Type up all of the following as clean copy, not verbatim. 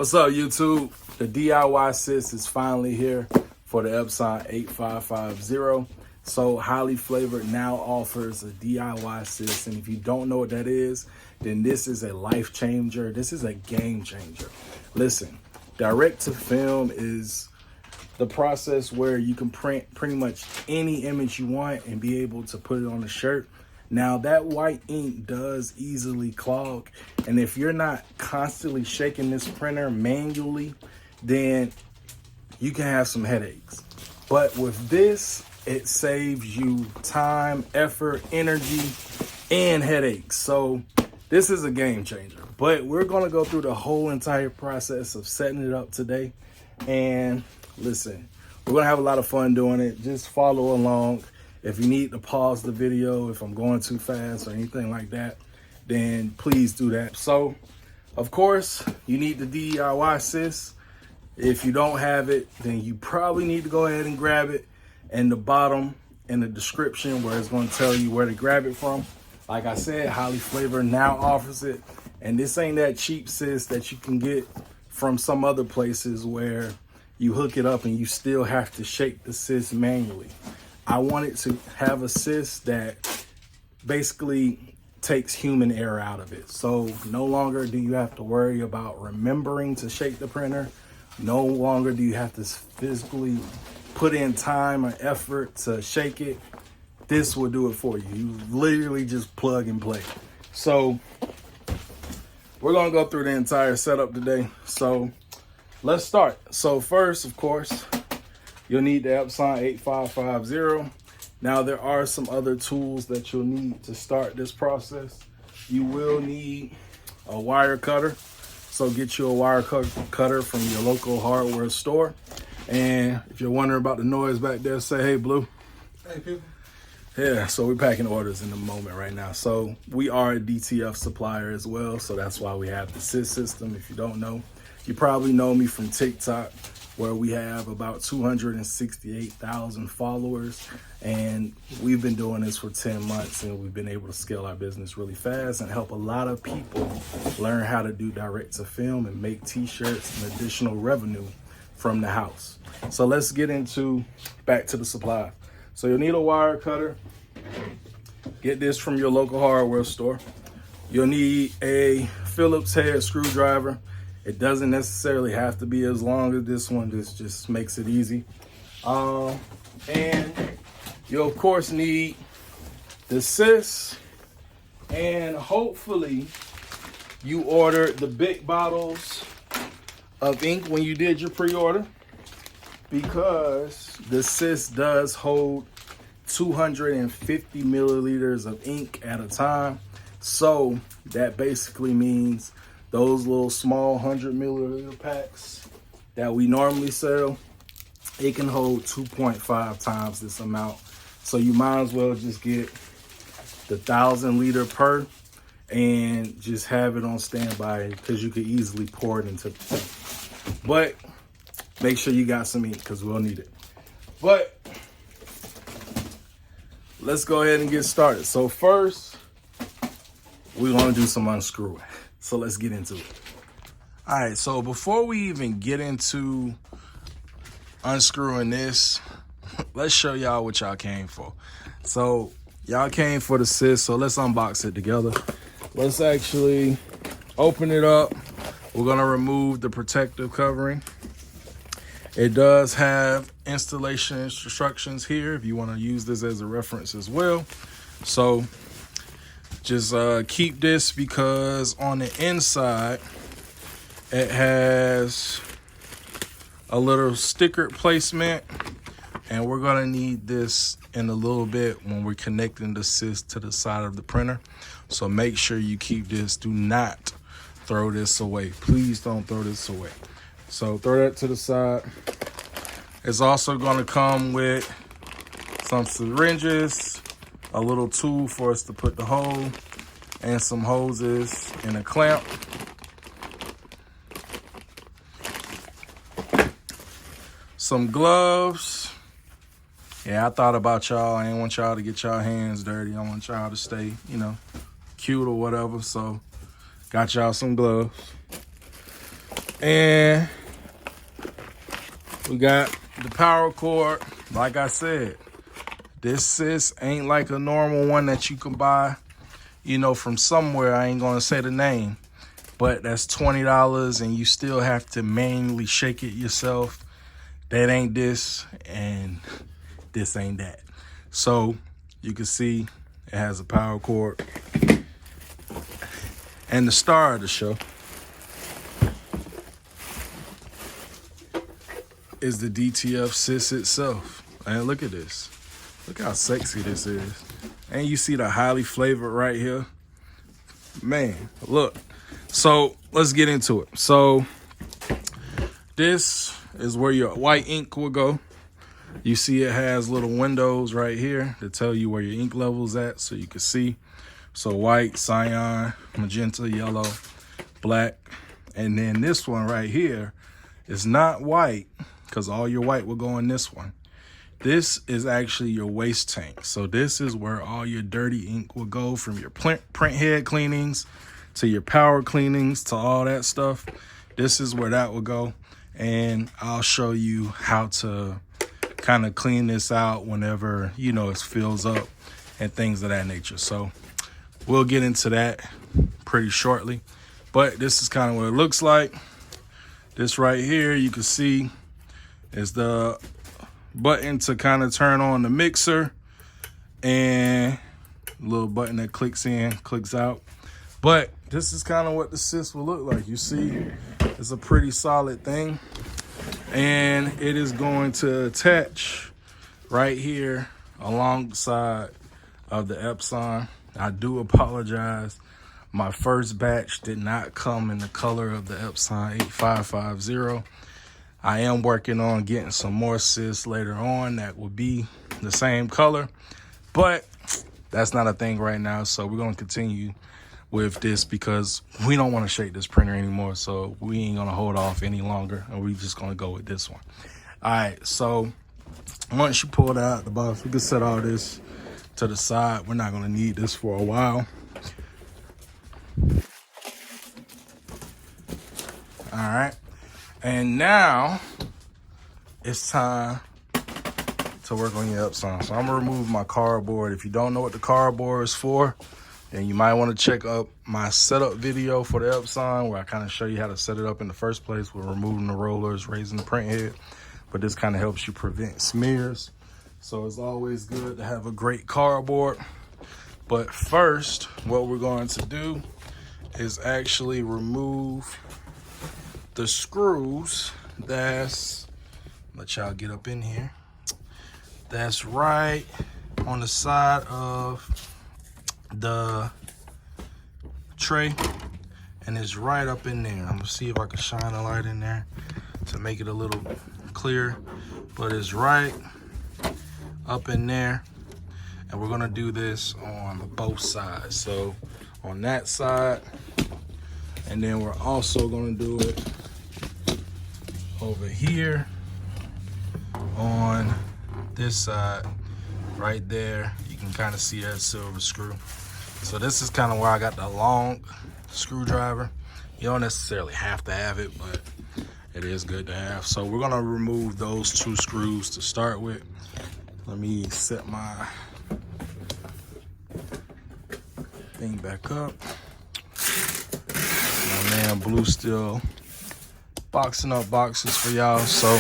What's up, YouTube? The DIY CISS is finally here for the Epson 8550. So Highly Flavored now offers a DIY CISS, and if you don't know what that is, then this is a life changer. This is a game changer. Listen, direct to film is the process where you can print pretty much any image you want and be able to put it on a shirt. Now that white ink does easily clog, and if you're not constantly shaking this printer manually, then you can have some headaches. But with this, it saves you time, effort, energy, and headaches. So this is a game changer. But we're gonna go through the whole entire process of setting it up today. And listen, we're gonna have a lot of fun doing it. Just follow along. If you need to pause the video, if I'm going too fast or anything like that, then please do that. So, of course, you need the DIY CISS. If you don't have it, then you probably need to go ahead and grab it. And the bottom in the description where it's going to tell you where to grab it from. Like I said, Highly Flavored now offers it. And this ain't that cheap CISS that you can get from some other places where you hook it up and you still have to shake the CISS manually. I wanted to have a CISS that basically takes human error out of it. So no longer do you have to worry about remembering to shake the printer. No longer do you have to physically put in time or effort to shake it. This will do it for you. You literally just plug and play. So we're gonna go through the entire setup today. So let's start. So first, of course, you'll need the Epson 8550. Now there are some other tools that you'll need to start this process. You will need a wire cutter. So get you a wire cutter from your local hardware store. And if you're wondering about the noise back there, say, hey, Blue. Hey, people. Yeah, so we're packing orders in the moment right now. So we are a DTF supplier as well. So that's why we have the CISS system. If you don't know, you probably know me from TikTok, where we have about 268,000 followers. And we've been doing this for 10 months, and we've been able to scale our business really fast and help a lot of people learn how to do direct to film and make t-shirts and additional revenue from the house. So let's get back to the supply. So you'll need a wire cutter. Get this from your local hardware store. You'll need a Phillips head screwdriver. It doesn't necessarily have to be as long as this one. This just makes it easy. And you'll of course need the CISS, and hopefully you ordered the big bottles of ink when you did your pre-order, because the CISS does hold 250 milliliters of ink at a time. So that basically means those little small 100 milliliter packs that we normally sell, it can hold 2.5 times this amount. So you might as well just get the 1,000 liter per and just have it on standby, because you could easily pour it into the tank. But make sure you got some ink, because we'll need it. But let's go ahead and get started. So first, we're gonna do some unscrewing. So let's get into it. All right, so before we even get into unscrewing this, let's show y'all what y'all came for. So y'all came for the CISS, so let's unbox it together. Let's actually open it up. We're gonna remove the protective covering. It does have installation instructions here if you wanna use this as a reference as well. So just keep this, because on the inside, it has a little sticker placement, and we're gonna need this in a little bit when we're connecting the CISS to the side of the printer. So make sure you keep this. Do not throw this away. Please don't throw this away. So throw that to the side. It's also gonna come with some syringes, a little tool for us to put the hole, and some hoses and a clamp. Some gloves. Yeah, I thought about y'all. I didn't want y'all to get y'all hands dirty. I want y'all to stay, cute or whatever. So got y'all some gloves. And we got the power cord. Like I said, this CISS ain't like a normal one that you can buy, you know, from somewhere. I ain't gonna say the name, but that's $20 and you still have to manually shake it yourself. That ain't this, and this ain't that. So you can see it has a power cord. And the star of the show is the DTF CISS itself. And look at this. Look how sexy this is. And you see the highly flavored right here. Man, look. So let's get into it. So this is where your white ink will go. You see it has little windows right here to tell you where your ink level's at so you can see. So white, cyan, magenta, yellow, black. And then this one right here is not white because all your white will go in this one. This is actually your waste tank. So this is where all your dirty ink will go, from your print head cleanings to your power cleanings to all that stuff. This is where that will go. And I'll show you how to kind of clean this out whenever, you know, it fills up and things of that nature. So we'll get into that pretty shortly. But this is kind of what it looks like. This right here, you can see, is the button to kind of turn on the mixer, and a little button that clicks in, clicks out. But this is kind of what the CISS will look like. You see, it's a pretty solid thing, and it is going to attach right here alongside of the Epson. I do apologize. My first batch did not come in the color of the Epson 8550. I am working on getting some more CISS later on that will be the same color, but that's not a thing right now. So we're going to continue with this because we don't want to shake this printer anymore. So we ain't going to hold off any longer, and we're just going to go with this one. All right, so once you pull it out the box, we can set all this to the side. We're not going to need this for a while. All right, and now it's time to work on your Epson. So I'm gonna remove my cardboard. If you don't know what the cardboard is for, then you might want to check up my setup video for the Epson, where I kind of show you how to set it up in the first place with removing the rollers, raising the print head. But this kind of helps you prevent smears. So it's always good to have a great cardboard. But first, what we're going to do is actually remove the screws that's, let y'all get up in here, that's right on the side of the tray, and it's right up in there. I'm gonna see if I can shine a light in there to make it a little clear, but it's right up in there. And we're gonna do this on both sides. So on that side, and then we're also gonna do it over here on this side right there. You can kind of see that silver screw. So this is kind of where I got the long screwdriver. You don't necessarily have to have it, but it is good to have. So we're gonna remove those two screws to start with. Let me set my thing back up. My man Blue still boxing up boxes for y'all, so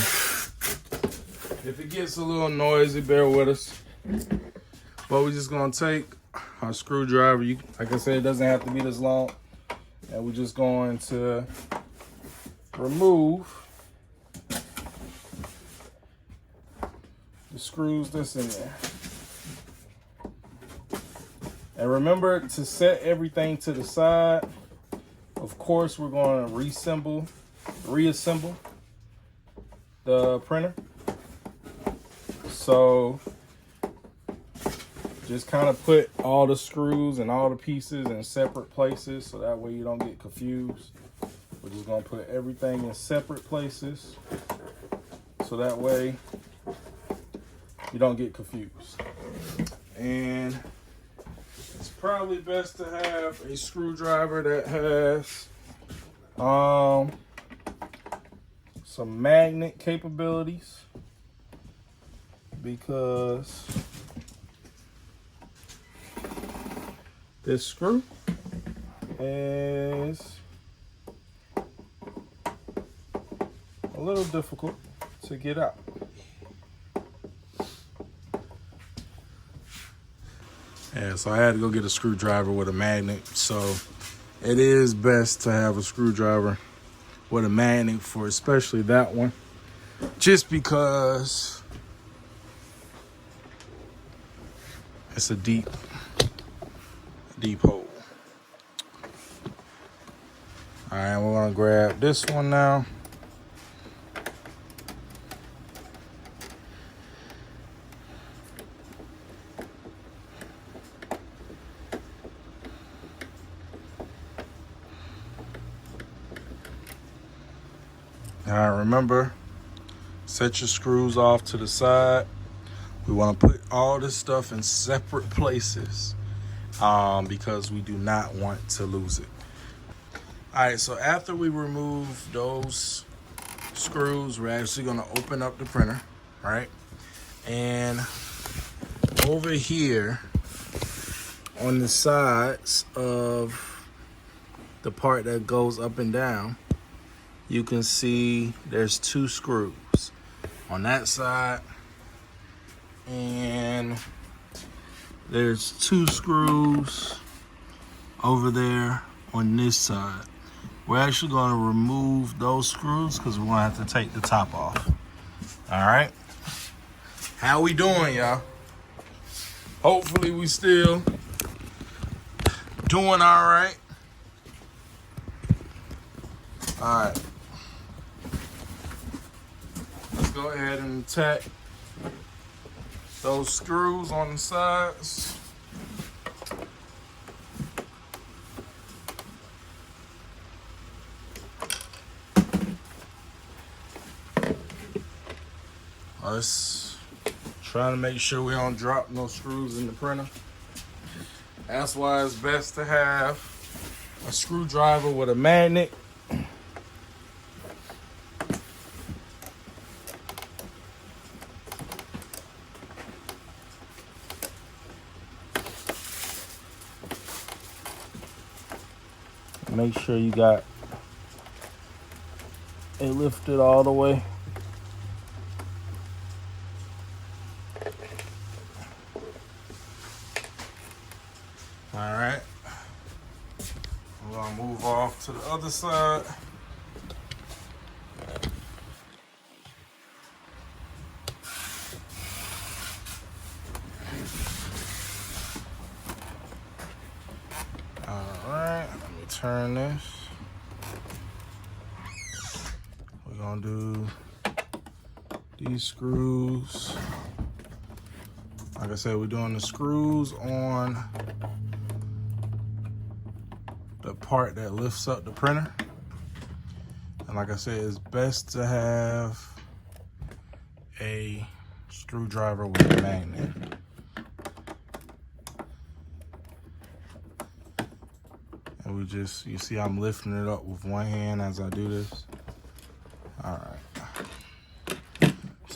if it gets a little noisy, bear with us. But we're just gonna take our screwdriver. Like I said, it doesn't have to be this long, and we're just going to remove the screws that's in there. And remember to set everything to the side. Of course, we're going to reassemble the printer. So just kind of put all the screws and all the pieces in separate places so that way you don't get confused. We're just going to put everything in separate places so that way you don't get confused. And it's probably best to have a screwdriver that has some magnet capabilities, because this screw is a little difficult to get out. Yeah, so I had to go get a screwdriver with a magnet. So it is best to have a screwdriver with a magnet for especially that one, just because it's a deep hole. All right, we're gonna grab this one now. All right, remember, set your screws off to the side. We want to put all this stuff in separate places because we do not want to lose it. All right, so after we remove those screws, we're actually going to open up the printer, right? And over here on the sides of the part that goes up and down, you can see there's 2 screws on that side, and there's 2 screws over there on this side. We're actually going to remove those screws because we're going to have to take the top off. All right. How we doing, y'all? Hopefully we still doing all right. All right. Let's go ahead and tack those screws on the sides. Let's try to make sure we don't drop no screws in the printer. That's why it's best to have a screwdriver with a magnet. Make sure you got it lifted all the way. All right. We're gonna move off to the other side. All right, let me turn this. We're gonna do these screws. Like I said, we're doing the screws on the part that lifts up the printer. And like I said, it's best to have a screwdriver with a magnet. And we just, you see I'm lifting it up with one hand as I do this. All right.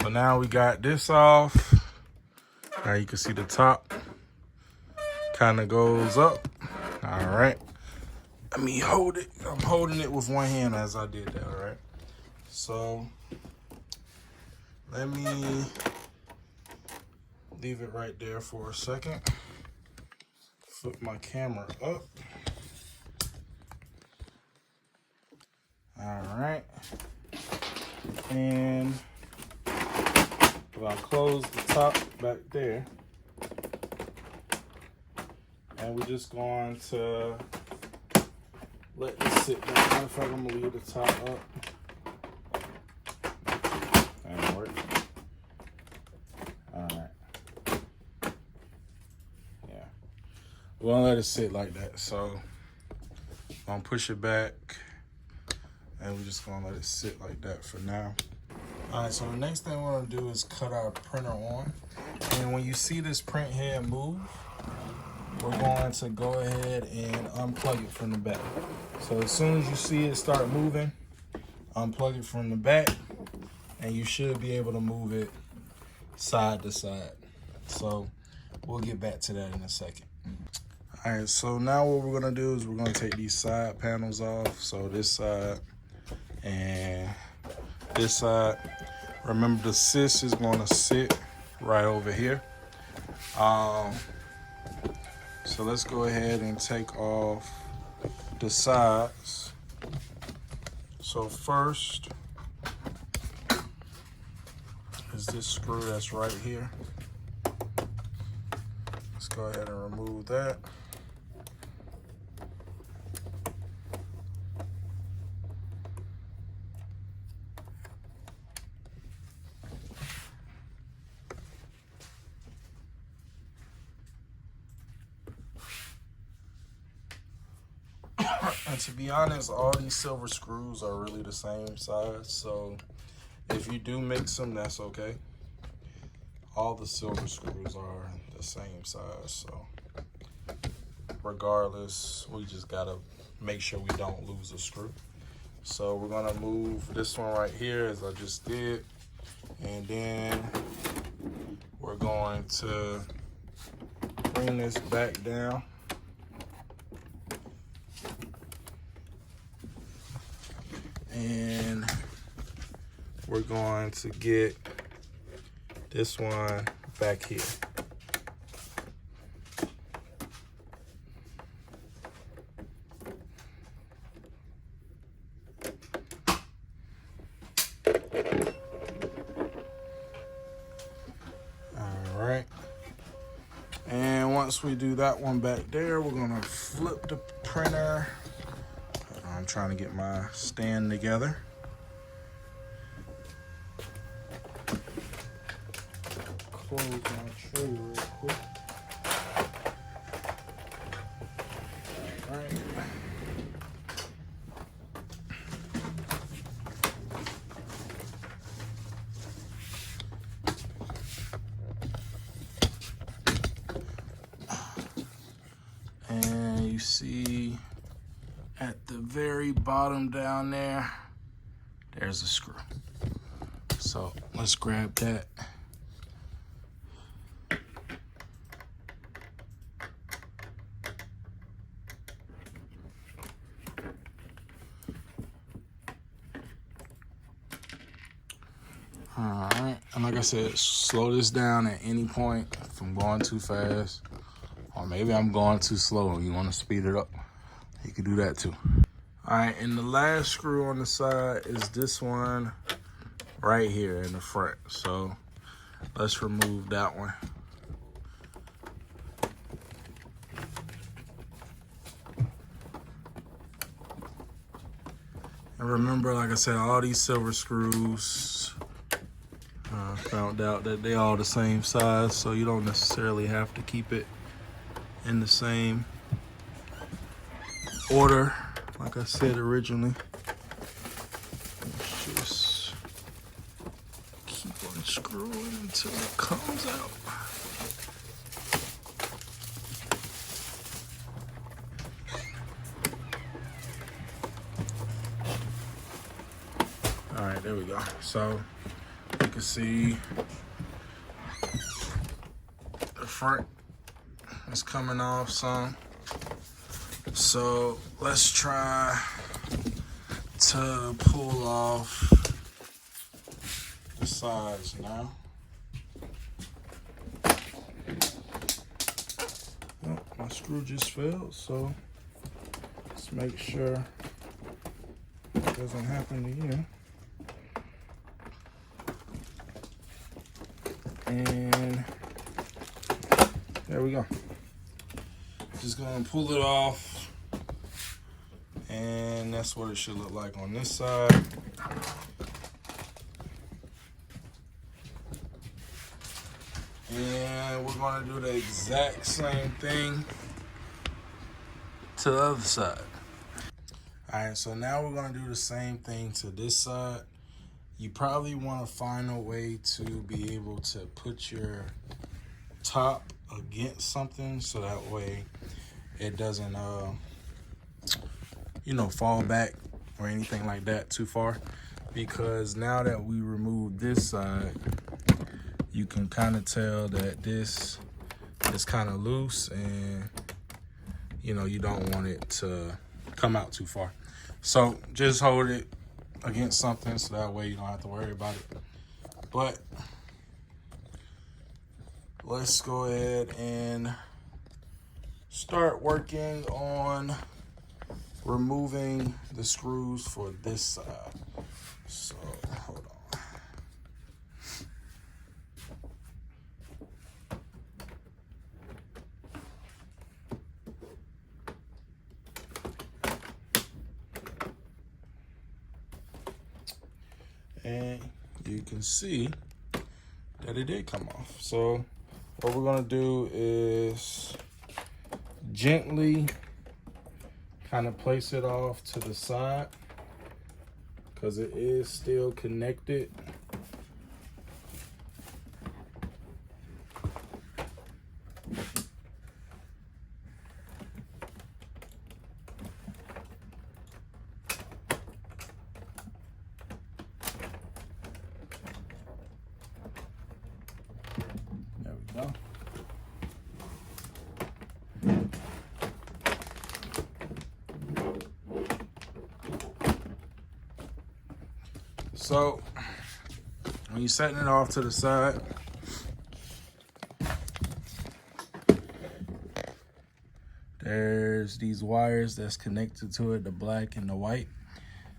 So now we got this off. Now you can see the top kind of goes up. All right. Let me hold it. I'm holding it with one hand as I did that, all right? So let me leave it right there for a second. Flip my camera up. All right. And if I close the top back there, and we're just going to let this sit down. Matter of fact, I'm gonna leave the top up. That'll work. All right. Yeah. We're gonna let it sit like that. So I'm gonna push it back, and we're just gonna let it sit like that for now. All right. So the next thing we're gonna do is cut our printer on, and when you see this print head move, we're going to go ahead and unplug it from the back. So as soon as you see it start moving, unplug it from the back, and you should be able to move it side to side. So we'll get back to that in a second. All right, so now what we're gonna do is we're gonna take these side panels off. So this side and this side. Remember, the CISS is gonna sit right over here. So let's go ahead and take off the sides. So first is this screw that's right here. Let's go ahead and remove that. And to be honest, all these silver screws are really the same size. So if you do mix them, that's okay. All the silver screws are the same size. So regardless, we just gotta make sure we don't lose a screw. So we're gonna move this one right here as I just did. And then we're going to bring this back down. And we're going to get this one back here. All right. And once we do that one back there, we're gonna flip the printer. I'm trying to get my stand together. Close my tray real quick. All right. And you see at the very bottom down there, there's a screw. So let's grab that. All right, and like I said, slow this down at any point if I'm going too fast, or maybe I'm going too slow and you want to speed it up. You can do that too. All right, and the last screw on the side is this one right here in the front. So let's remove that one. And remember, like I said, all these silver screws, found out that they all the same size, so you don't necessarily have to keep it in the same order, like I said originally. Let's just keep on screwing until it comes out. All right, there we go. So you can see the front is coming off some. So let's try to pull off the sides now. Oh, my screw just failed, so let's make sure it doesn't happen to you. And there we go. Just gonna pull it off, and that's what it should look like on this side. And we're gonna do the exact same thing to the other side. All right, so now we're gonna do the same thing to this side. You probably want to find a way to be able to put your top against something so that way it doesn't, fall back or anything like that too far. because now that we removed this side, you can kind of tell that this is kind of loose, and you know, you don't want it to come out too far. So just hold it against something so that way you don't have to worry about it. But let's go ahead and start working on removing the screws for this side. So hold on. And you can see that it did come off. So what we're gonna do is gently kind of place it off to the side because it is still connected. There we go. So when you're setting it off to the side, there's these wires that's connected to it, the black and the white,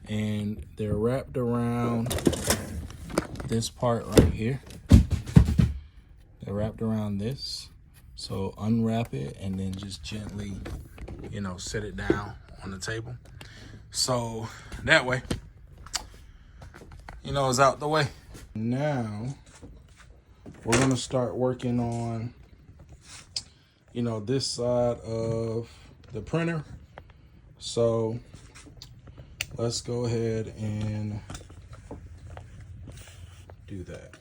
and they're wrapped around this part right here. They're wrapped around this. So unwrap it and then just gently, you know, set it down on the table. So that way, you know, it's out the way. Now we're gonna start working on, you know, this side of the printer. So let's go ahead and do that.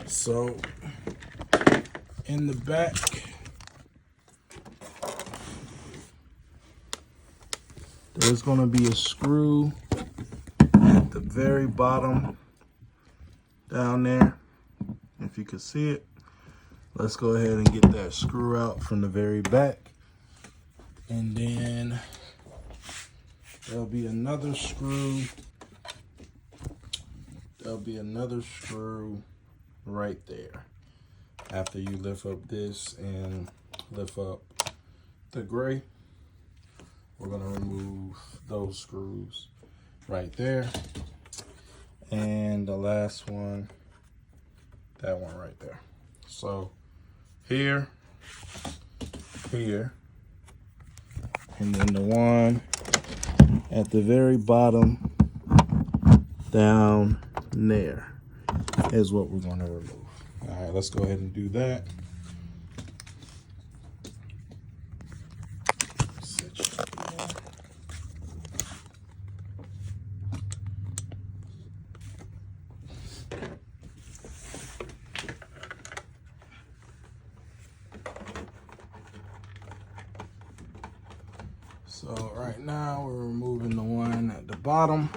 So in the back, there's going to be a screw at the very bottom down there. If you can see it, let's go ahead and get that screw out from the very back. And then there'll be another screw. There'll be another screw right there. After you lift up this and lift up the gray, we're gonna remove those screws right there. And the last one, that one right there. So here, here, and then the one at the very bottom down there is what we're gonna remove. All right, let's go ahead and do that. So right now we're removing the one at the bottom.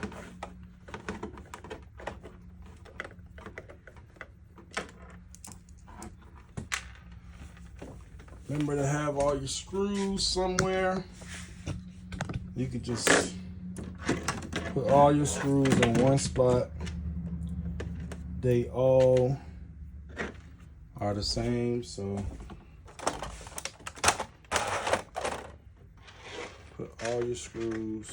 Remember to have all your screws somewhere. You could just put all your screws in one spot. They all are the same, so put all your screws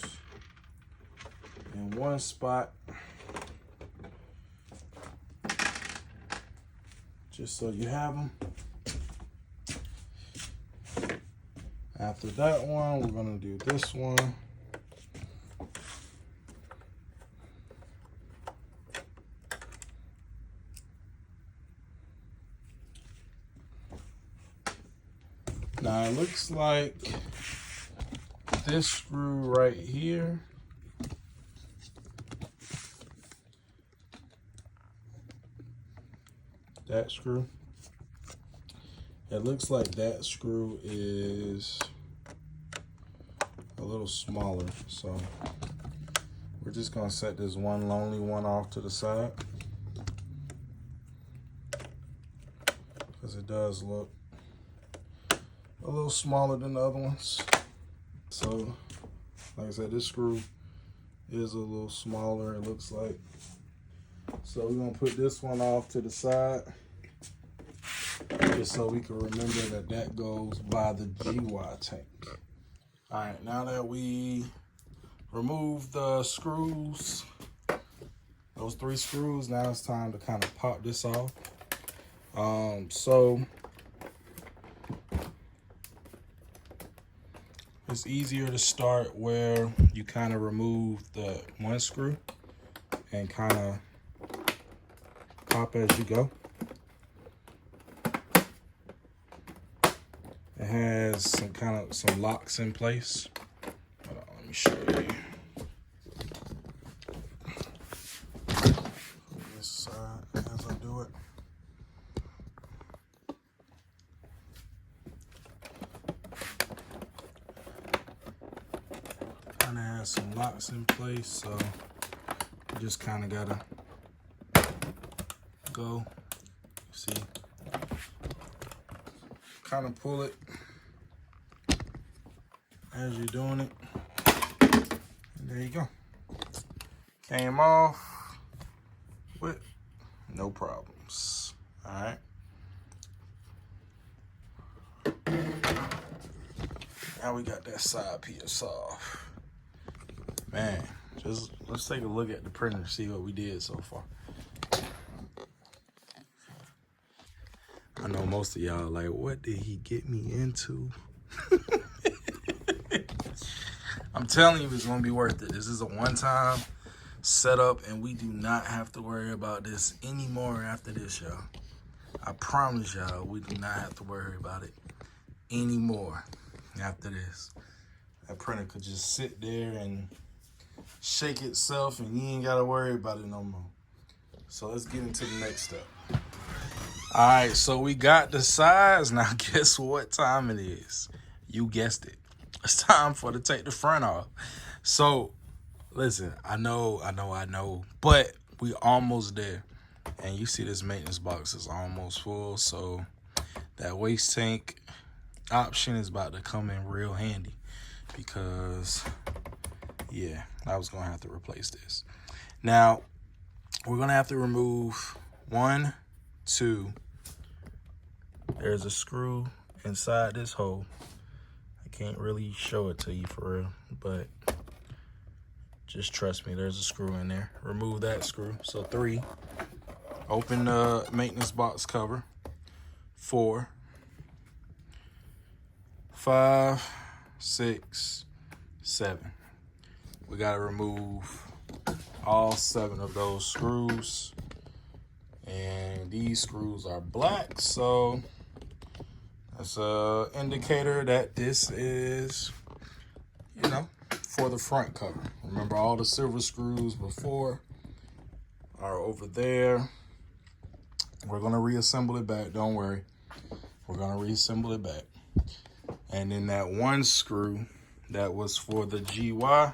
in one spot, just so you have them. After that one, we're gonna do this one. Now it looks like this screw right here that screw It looks like that screw is a little smaller, so we're just gonna set this one lonely one off to the side because it does look a little smaller than the other ones. So, like I said, this screw is a little smaller, it looks like. So we're gonna put this one off to the side, just so we can remember that that goes by the GY tank. All right, now that we remove the screws, those 3 screws, now it's time to kind of pop this off. So it's easier to start where you kind of remove the one screw and kind of pop as you go. It has some locks in place. Hold on, let me show you. This side as I do it. Kind of has some locks in place, so you just kind of gotta go. See, kind of pull it as you're doing it, and there you go. Came off with no problems. All right. Now we got that side piece off. Man, just let's take a look at the printer and see what we did so far. I know most of y'all like, what did he get me into? I'm telling you, it's gonna be worth it. This is a one-time setup, and we do not have to worry about this anymore after this, y'all. I promise y'all, we do not have to worry about it anymore after this. That printer could just sit there and shake itself, and you ain't gotta worry about it no more. So let's get into the next step. All right, so we got the sides. Now guess what time it is? You guessed it. It's time to take the front off. So listen, I know, but we almost there. And you see this maintenance box is almost full, so that waste tank option is about to come in real handy because, yeah, I was gonna have to replace this. Now, we're gonna have to remove 1, 2. There's a screw inside this hole. I can't really show it to you for real, but just trust me, there's a screw in there. Remove that screw. So 3. Open the maintenance box cover. 4, 5, 6, 7. We gotta remove all 7 of those screws. And these screws are black, so that's an indicator that this is, you know, for the front cover. Remember, all the silver screws before are over there. We're gonna reassemble it back, don't worry. We're gonna reassemble it back. And then that one screw that was for the GY,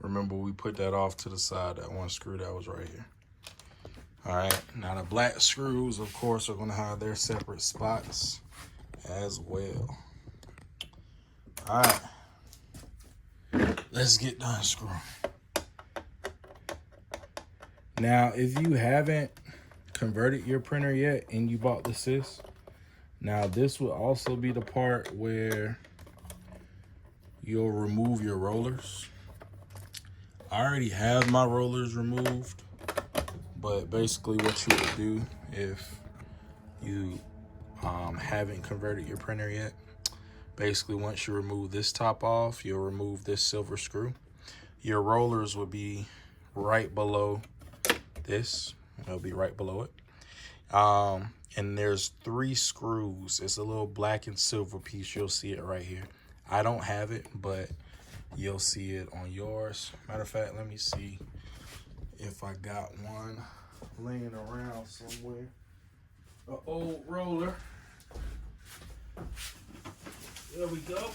remember we put that off to the side, that one screw that was right here. All right, now the black screws, of course, are gonna have their separate spots as well. All right, let's get done screwing. Now, if you haven't converted your printer yet and you bought the CISS, now this will also be the part where you'll remove your rollers. I already have my rollers removed, but basically what you would do if you haven't converted your printer yet, basically once you remove this top off, you'll remove this silver screw. Your rollers will be right below this. It'll be right below it. And there's 3 screws. It's a little black and silver piece. You'll see it right here. I don't have it, but you'll see it on yours. Matter of fact, let me see if I got one laying around somewhere. An old roller. There we go.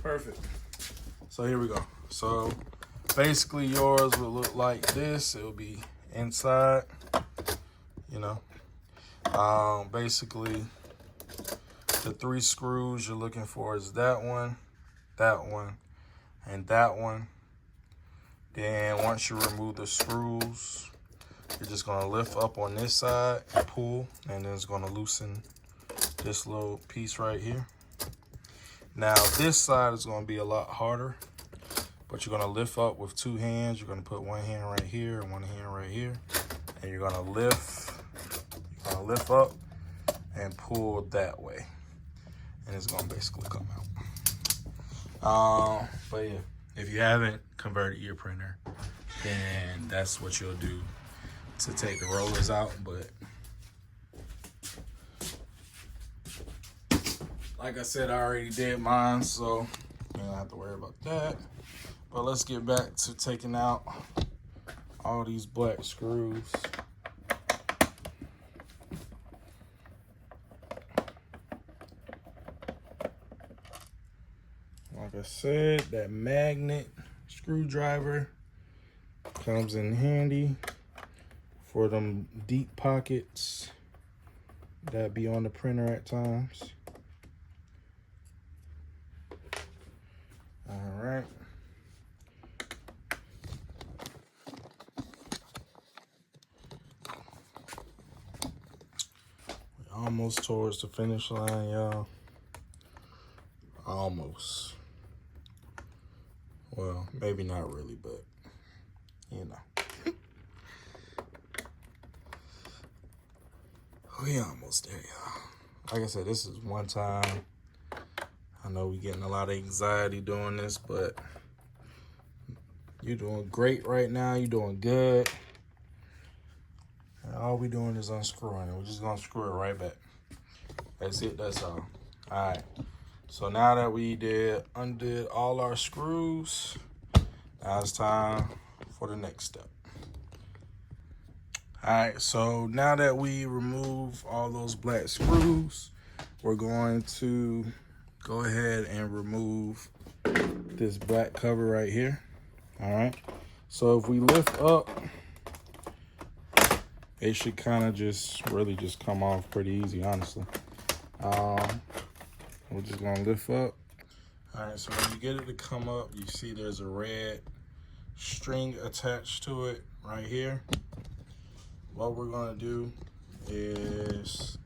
Perfect. So here we go. So basically yours will look like this. It'll be inside, you know. Basically the 3 screws you're looking for is that one, and that one. Then once you remove the screws, you're just gonna lift up on this side and pull, and then it's gonna loosen this little piece right here. Now this side is gonna be a lot harder, but you're gonna lift up with 2 hands. You're gonna put one hand right here and one hand right here, and you're gonna lift up and pull that way, and it's gonna basically come out. But yeah, if you haven't converted your printer, then that's what you'll do to take the rollers out. But like I said, I already did mine, so you don't have to worry about that. But let's get back to taking out all these black screws. Like I said, that magnet screwdriver comes in handy for them deep pockets that be on the printer at times. All right. We're almost towards the finish line, y'all. Almost. Well, maybe not really, but you know. We almost there, y'all. Like I said, this is one time. I know we're getting a lot of anxiety doing this, but you're doing great right now. You're doing good. And all we're doing is unscrewing it. We're just gonna screw it right back. That's it, that's all. All right. So now that we undid all our screws, now it's time for the next step. All right, so now that we remove all those black screws, we're going to go ahead and remove this black cover right here. All right, so if we lift up, it should kind of really just come off pretty easy, honestly. We're just gonna lift up. All right, so when you get it to come up, you see there's a red string attached to it right here. What we're gonna do is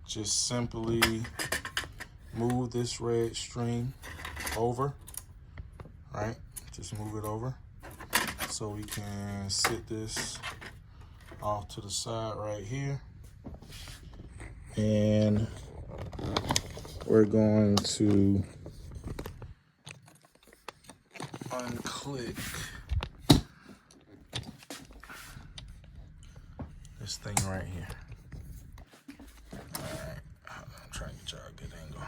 just simply move this red string over, right? Just move it over so we can sit this off to the side right here. And we're going to unclick this thing right here. All right, I'm trying to get y'all a good angle.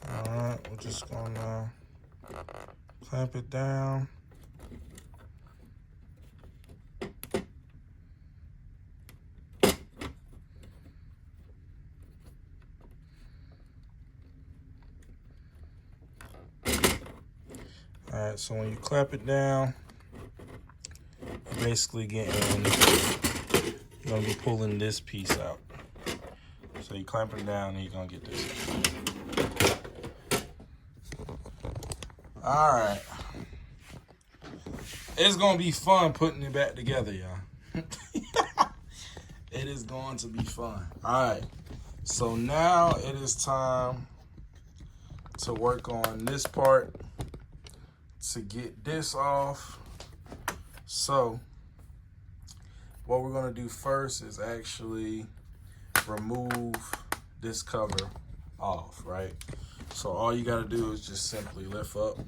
All right, we're just gonna clamp it down. All right, so when you clap it down, you're basically you're gonna be pulling this piece out. So you clamp it down and you're gonna get this. All right. It's gonna be fun putting it back together, y'all. It is going to be fun. All right, so now it is time to work on this part to get this off. So what we're gonna do first is actually remove this cover off, right? So all you gotta do is just simply lift up.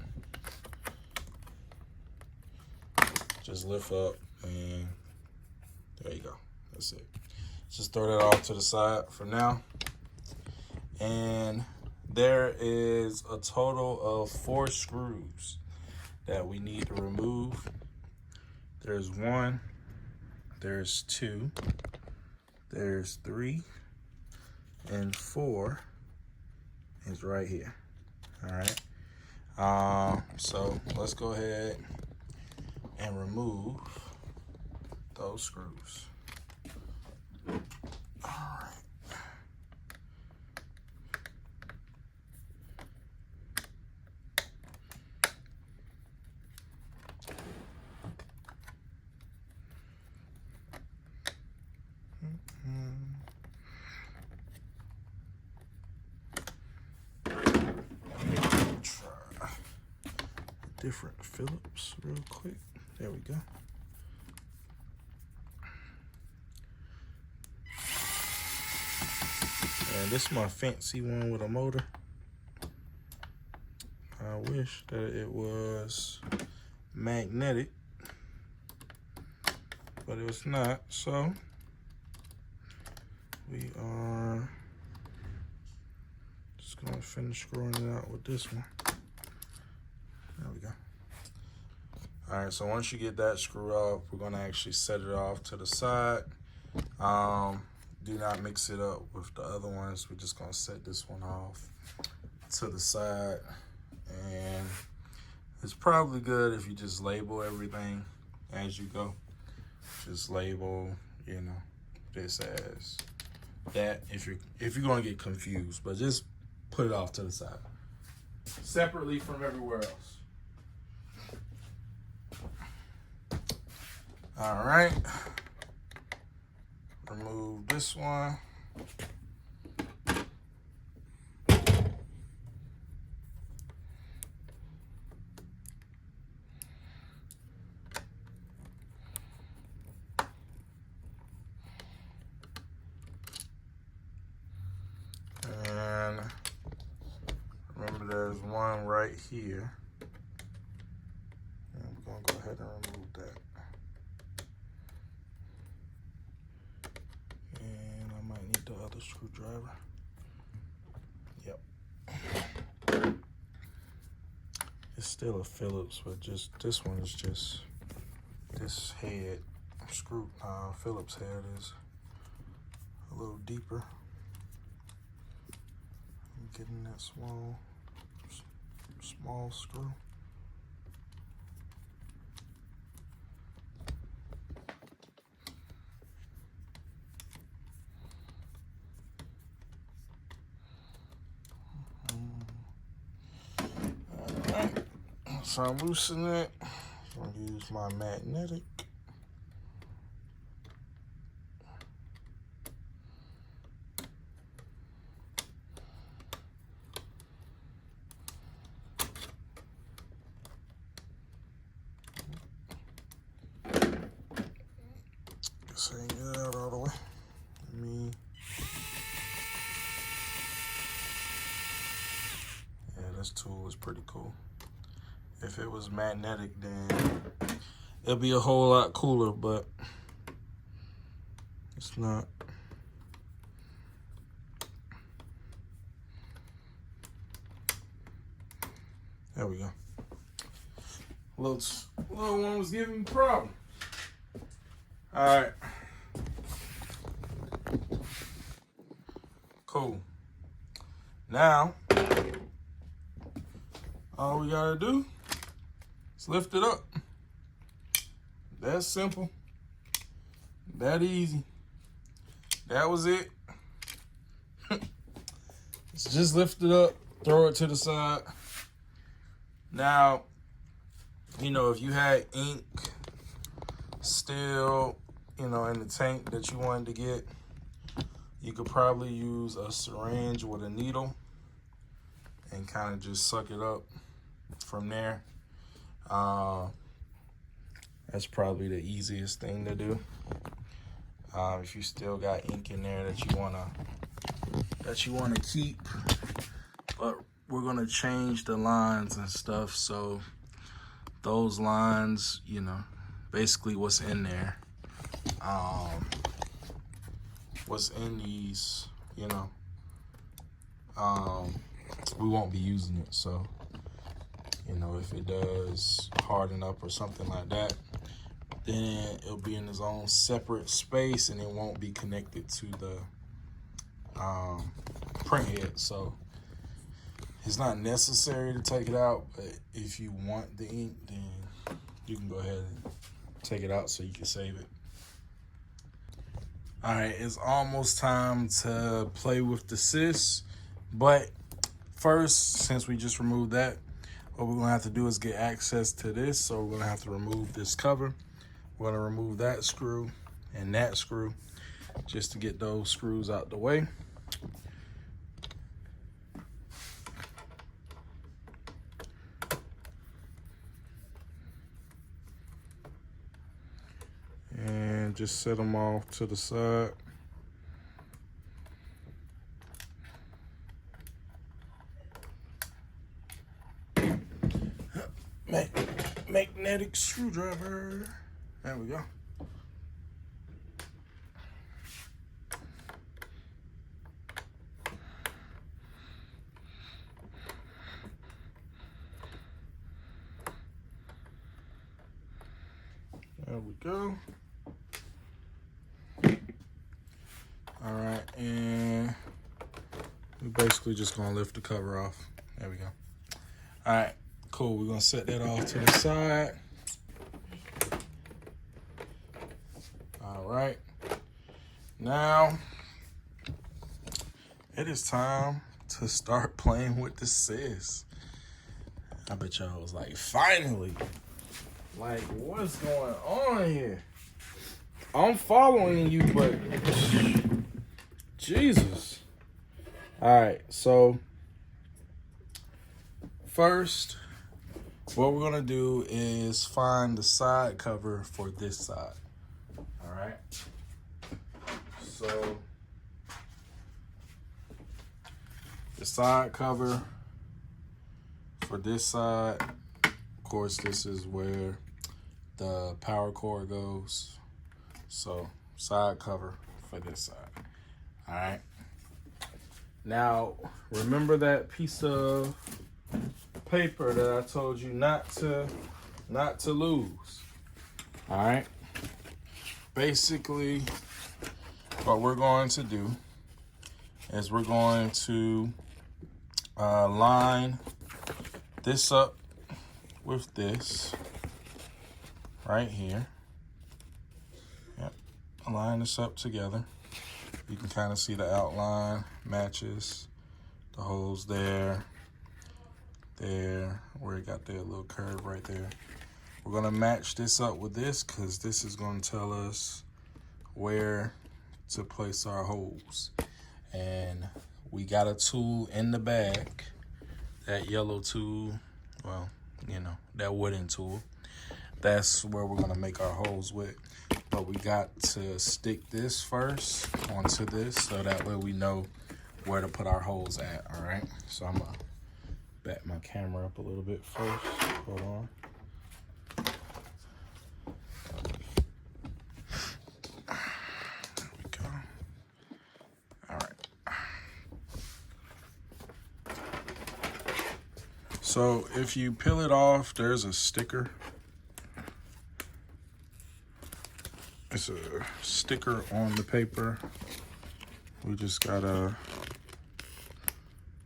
Just lift up and there you go. That's it. Just throw that off to the side for now. And there is a total of 4 screws that we need to remove. There's 1, there's 2, there's 3, and 4 is right here. All right. So let's go ahead and remove those screws. All right. Try different Phillips real quick. There we go. And this is my fancy one with a motor. I wish that it was magnetic, but it was not. So we are just gonna finish screwing it out with this one. There we go. All right, so once you get that screw off, we're gonna actually set it off to the side. Do not mix it up with the other ones. We're just gonna set this one off to the side. And it's probably good if you just label everything as you go. Just label, you know, this as that if you're gonna get confused, but just put it off to the side. Separately from everywhere else. All right. Remove this one. And remember there's one right here. And we're gonna go ahead and remove that. And I might need the other screwdriver. Yep. It's still a Phillips, but just this one is just this head screw. Phillips head is a little deeper. I'm getting that small screw. Alright, so I'm loosening it. I'm gonna use my magnetic. Guess I ain't get it out all the way. Yeah, this tool is pretty cool. If it was magnetic, then it'd be a whole lot cooler, but it's not. There we go. Little one was giving me problems. All right. Cool. Now, all we gotta do is lift it up. That's simple. That easy. That was it. Let's just lift it up, throw it to the side. Now, you know, if you had ink still, you know, in the tank that you wanted to get, you could probably use a syringe with a needle and kind of just suck it up from there. That's probably the easiest thing to do. If you still got ink in there that you wanna keep, but we're gonna change the lines and stuff, so those lines, you know, basically what's in there, what's in these, you know, we won't be using it. So, you know, if it does harden up or something like that, then it'll be in its own separate space and it won't be connected to the print head. So it's not necessary to take it out, but if you want the ink, then you can go ahead and take it out so you can save it. All right, it's almost time to play with the CISS, but first, since we just removed that, what we're gonna have to do is get access to this. So we're gonna have to remove this cover. We're gonna remove that screw and that screw just to get those screws out the way. And just set them off to the side. Magnetic screwdriver. There we go. There we go. All right, and we're basically just gonna lift the cover off. There we go. All right, cool. We're gonna set that off to the side. All right. Now, it is time to start playing with the CISS. I bet y'all was like, finally. Like, what's going on here? I'm following you, but Jesus. All right, so first, what we're gonna do is find the side cover for this side. All right. So the side cover for this side, of course, this is where the power cord goes. So side cover for this side. All right. Now, remember that piece of paper that I told you not to lose. All right. Basically, what we're going to do is we're going to line this up with this right here. Yep. Line this up together. You can kind of see the outline matches the holes there, where it got that little curve right there. We're gonna match this up with this because this is gonna tell us where to place our holes. And we got a tool in the bag, that yellow tool, well, you know, that wooden tool. That's where we're gonna make our holes with. But we got to stick this first onto this so that way we know where to put our holes at, all right? So I'm gonna back my camera up a little bit first. Hold on. There we go. All right. So if you peel it off, there's a sticker. It's a sticker on the paper. We just gotta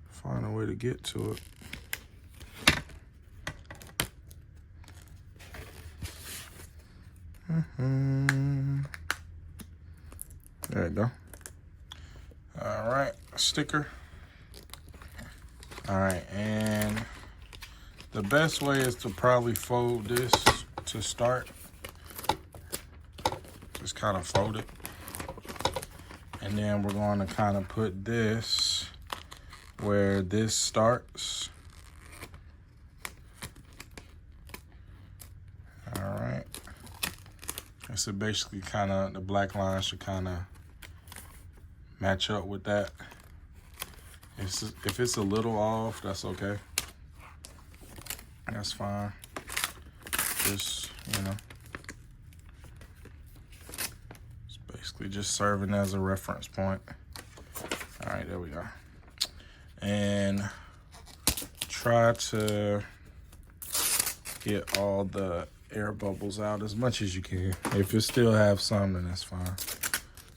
find a way to get to it. There you go. All right, sticker. All right, and the best way is to probably fold this to start. Just kind of fold it. And then we're going to kind of put this where this starts. All right. So basically kind of, the black line should kind of match up with that. If it's a little off, that's okay. That's fine. Just, you know. It's basically just serving as a reference point. All right, there we go. and try to get all the air bubbles out as much as you can. If you still have some, then that's fine.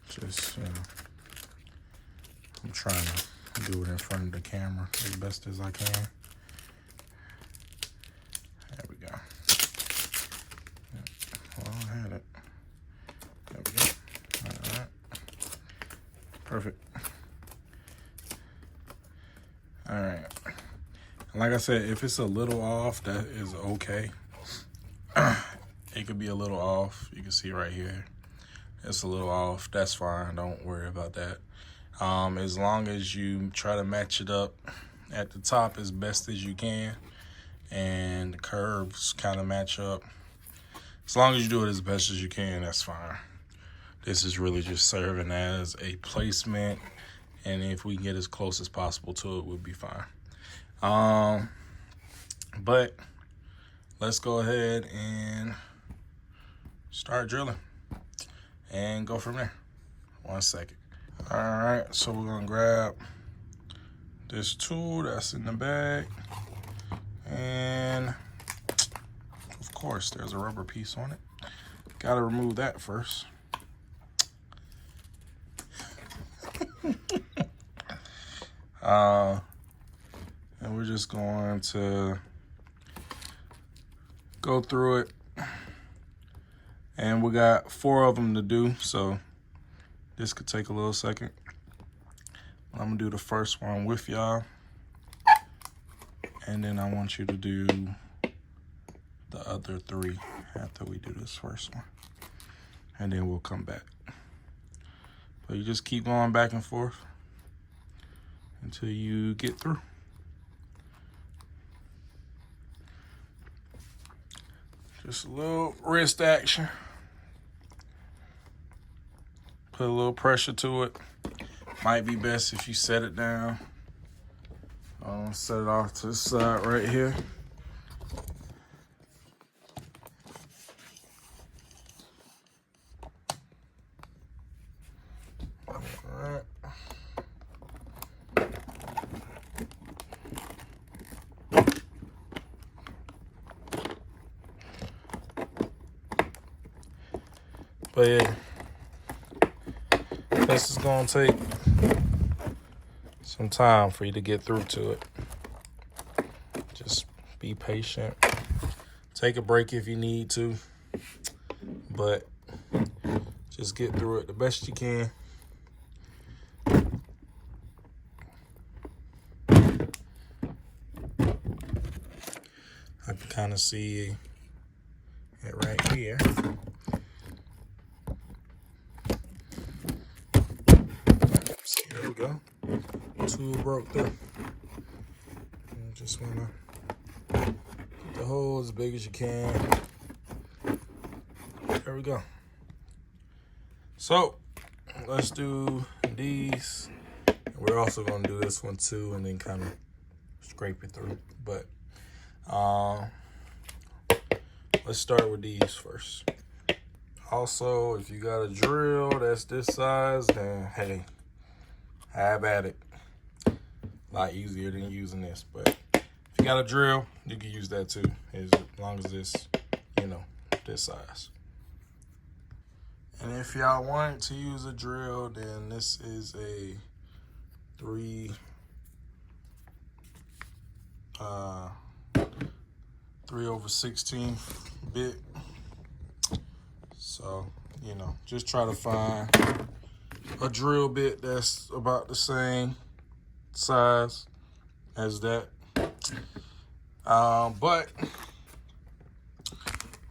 Just, you know, I'm trying to do it in front of the camera as best as I can. There we go. Well, I had it. There we go. All right. Perfect. All right. And like I said, if it's a little off, that is okay. It could be a little off. You can see right here. It's a little off. That's fine. Don't worry about that. As long as you try to match it up at the top as best as you can, and the curves kind of match up. As long as you do it as best as you can, that's fine. This is really just serving as a placement, and if we can get as close as possible to it, we'll be fine. But let's go ahead and start drilling and go from there. 1 second. All right, so we're gonna grab this tool that's in the bag, and of course there's a rubber piece on it. Gotta remove that first. And we're just going to go through it, and we got 4 of them to do, so this could take a little second. I'm gonna do the first one with y'all, and then I want you to do the other 3 after we do this first one, and then we'll come back. But you just keep going back and forth until you get through. Just a little wrist action. Put a little pressure to it. Might be best if you set it down. Set it off to the side right here. All right. But yeah, this is gonna take some time for you to get through to it. Just be patient. Take a break if you need to, but just get through it the best you can. I can kind of see it right here. There we go. Tool broke there. You just want to get the hole as big as you can. There we go. So let's do these. We're also going to do this one too, and then kind of scrape it through. But let's start with these first. Also, if you got a drill that's this size, then hey, have at it. A lot easier than using this, but if you got a drill, you can use that too, as long as it's, you know, this size. And if y'all want to use a drill, then this is a 3/16 bit. So, you know, just try to find a drill bit that's about the same size as that. But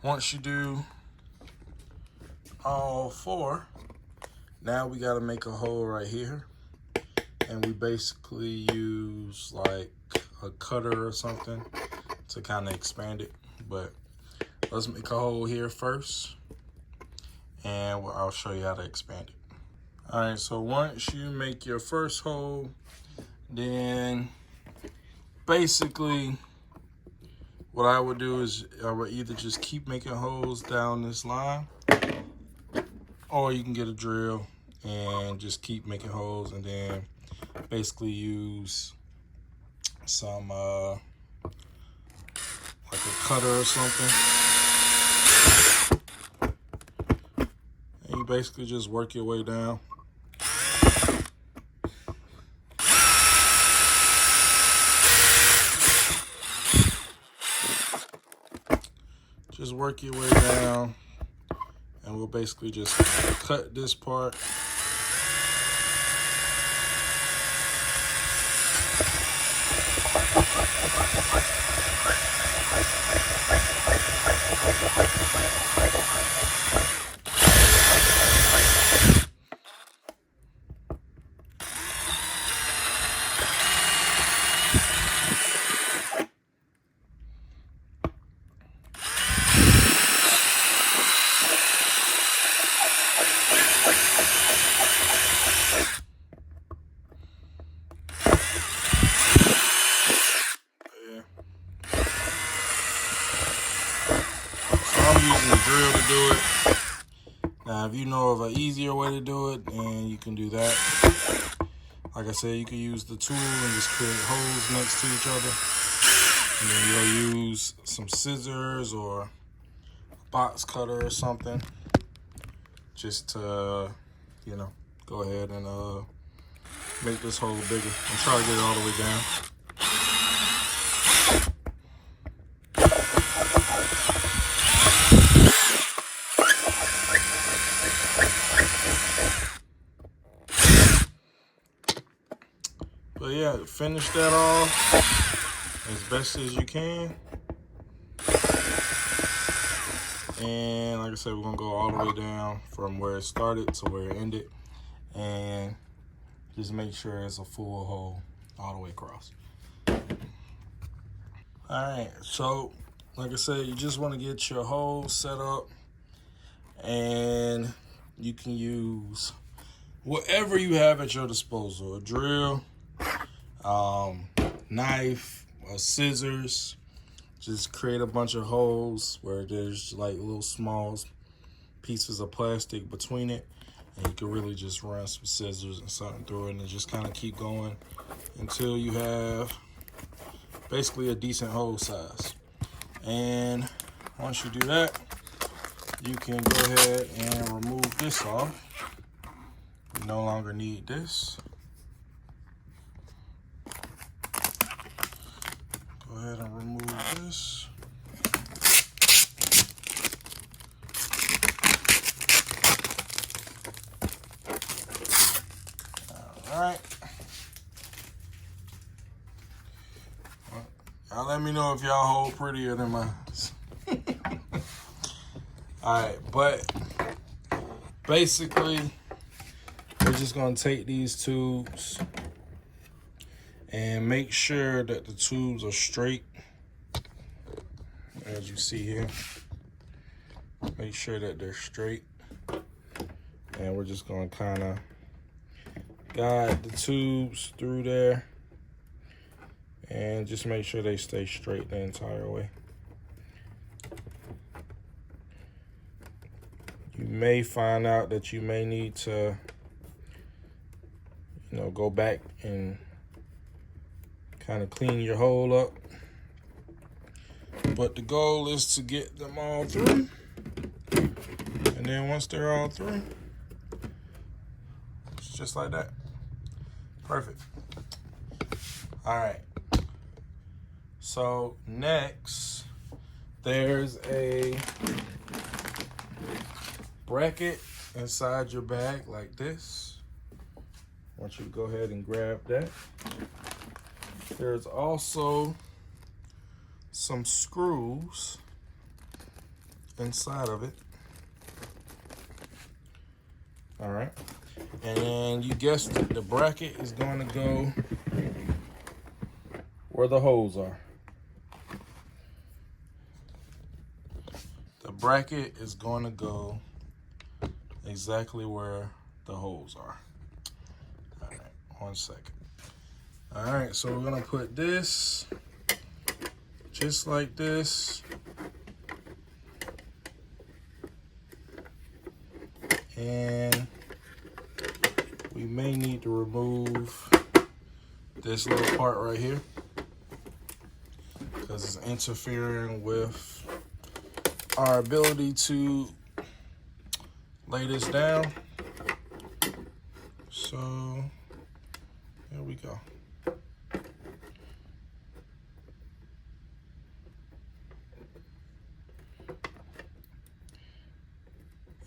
once you do all 4, now we got to make a hole right here, and we basically use like a cutter or something to kind of expand it. But let's make a hole here first, and I'll show you how to expand it. All right, so once you make your first hole, then basically what I would do is I would either just keep making holes down this line, or you can get a drill and just keep making holes, and then basically use some like a cutter or something. And you basically just work your way down. Just work your way down, and we'll basically just cut this part. I'm using the drill to do it. Now, if you know of an easier way to do it, then you can do that. Like I said, you can use the tool and just create holes next to each other. And then you'll use some scissors or a box cutter or something just to, you know, go ahead and make this hole bigger and try to get it all the way down. But yeah, finish that off as best as you can. And like I said, we're gonna go all the way down from where it started to where it ended. And just make sure it's a full hole all the way across. All right, so like I said, you just wanna get your hole set up, and you can use whatever you have at your disposal, a drill, knife, or scissors. Just create a bunch of holes where there's like little small pieces of plastic between it, and you can really just run some scissors and something through it and just kind of keep going until you have basically a decent hole size. And once you do that, you can go ahead and remove this off. You no longer need this. Go ahead and remove this. All right. Y'all let me know if y'all hold prettier than mine. All right, but basically, we're just gonna take these tubes and make sure that the tubes are straight, as you see here. Make sure that they're straight, and we're just gonna kind of guide the tubes through there and just make sure they stay straight the entire way. You may find out that you may need to, you know, go back and kind of clean your hole up. But the goal is to get them all through. And then once they're all through, it's just like that. Perfect. All right. So next, there's a bracket inside your bag like this. I want you to go ahead and grab that. There's also some screws inside of it. All right. And you guessed it, the bracket is going to go where the holes are. The bracket is going to go exactly where the holes are. All right, 1 second. All right, so we're gonna put this just like this. And we may need to remove this little part right here. because it's interfering with our ability to lay this down. So there we go.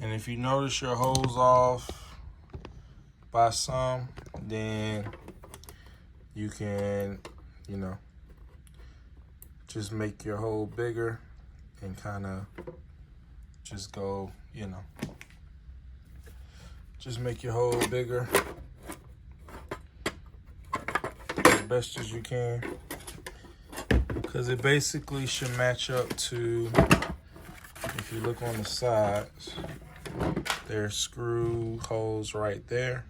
And if you notice your holes off by some, then you can, you know, just make your hole bigger and kind of just go, you know, just make your hole bigger as best as you can, because it basically should match up to, if you look on the sides, there's screw holes right there.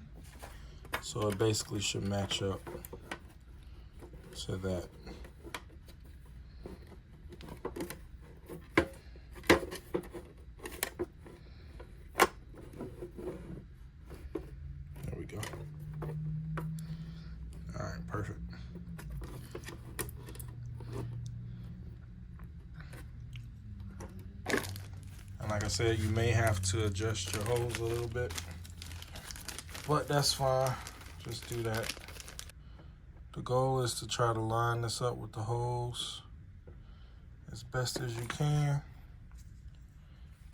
So it basically should match up to that. There we go. All right, perfect. And like I said, you may have to adjust your holes a little bit, but that's fine. Just do that. The goal is to try to line this up with the holes as best as you can,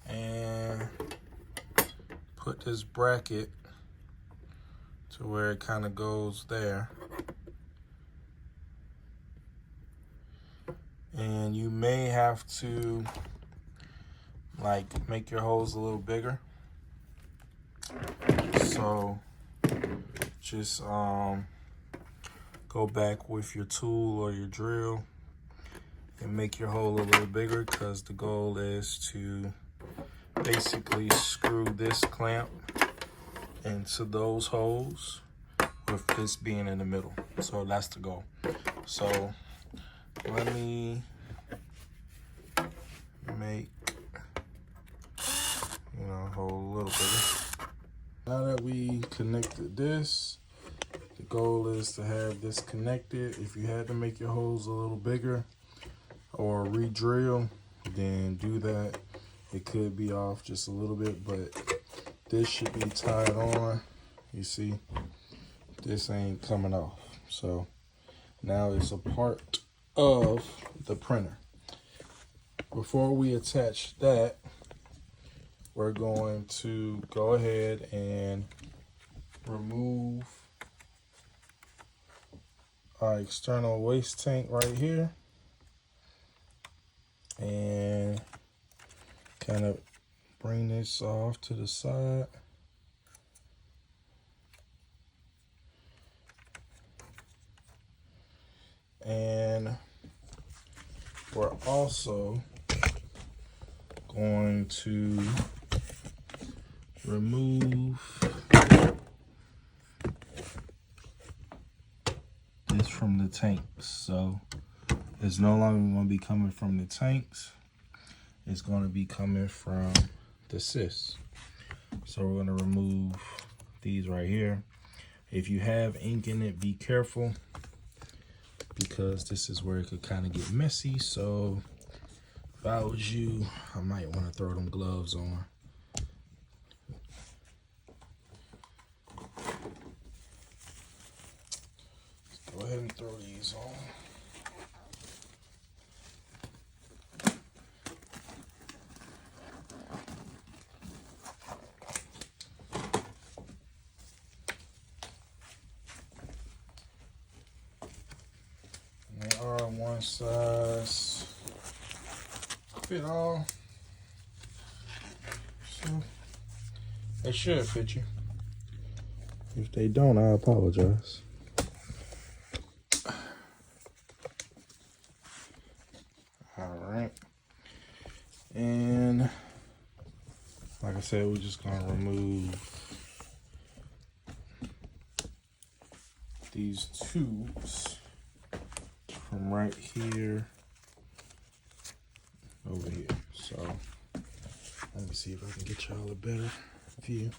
and put this bracket to where it kind of goes there. And you may have to like make your holes a little bigger. So just go back with your tool or your drill and make your hole a little bigger, because the goal is to basically screw this clamp into those holes with this being in the middle. So that's the goal. So let me make, you know, hole a little bigger. Now that we connected this, the goal is to have this connected. If you had to make your holes a little bigger or re-drill, then do that. It could be off just a little bit, but this should be tied on. You see, this ain't coming off. So now it's a part of the printer. Before we attach that, we're going to go ahead and remove our external waste tank right here, and kind of bring this off to the side. And we're also going to remove this from the tanks. So it's no longer going to be coming from the tanks. It's going to be coming from the CISS. So we're going to remove these right here. If you have ink in it, be careful, because this is where it could kind of get messy. So if I was you, I might want to throw them gloves on. Go ahead and throw these on. And they are one size fit all. So they should fit you. If they don't, I apologize. Alright, and like I said, we're just gonna remove these tubes from right here over here. So let me see if I can get y'all a better view.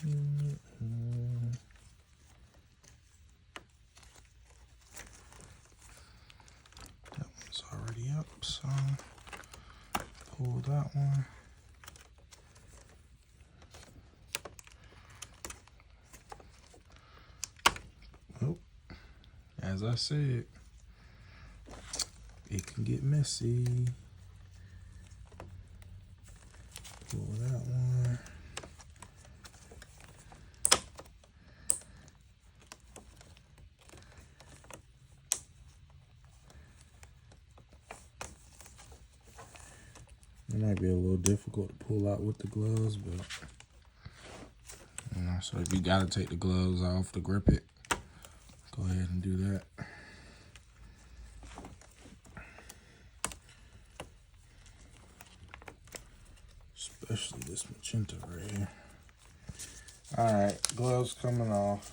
That one's already up, so pull that one. Oh, as I said, it can get messy. Pull that one. It might be a little difficult to pull out with the gloves, but you know, so if you gotta take the gloves off to grip it, go ahead and do that. Especially this magenta right here. Alright, gloves coming off.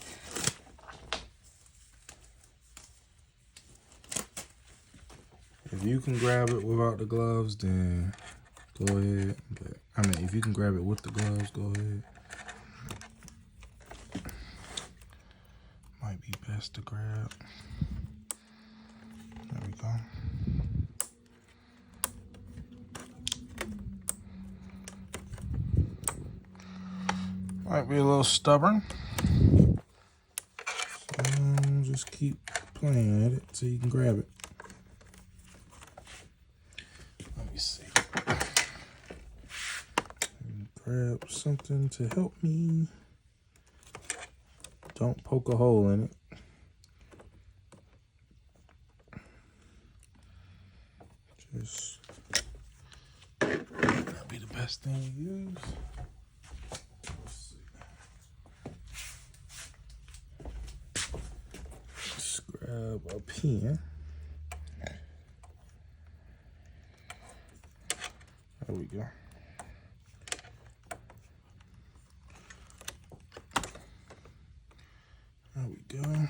If you can grab it without the gloves, then go ahead. But I mean, if you can grab it with the gloves, go ahead. Might be best to grab. There we go. Might be a little stubborn. So just keep playing at it till you can grab it. Let me see. Grab something to help me. Don't poke a hole in it. Just that'd be the best thing to use. Just grab a pen. There we go. There we go.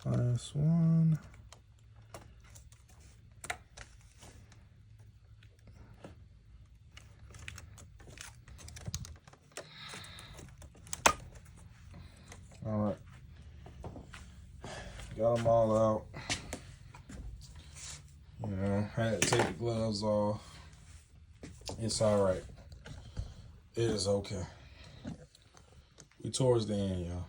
Last one. All right. Got them all out. You know, had to take the gloves off. It's all right. It is okay. We towards the end, y'all.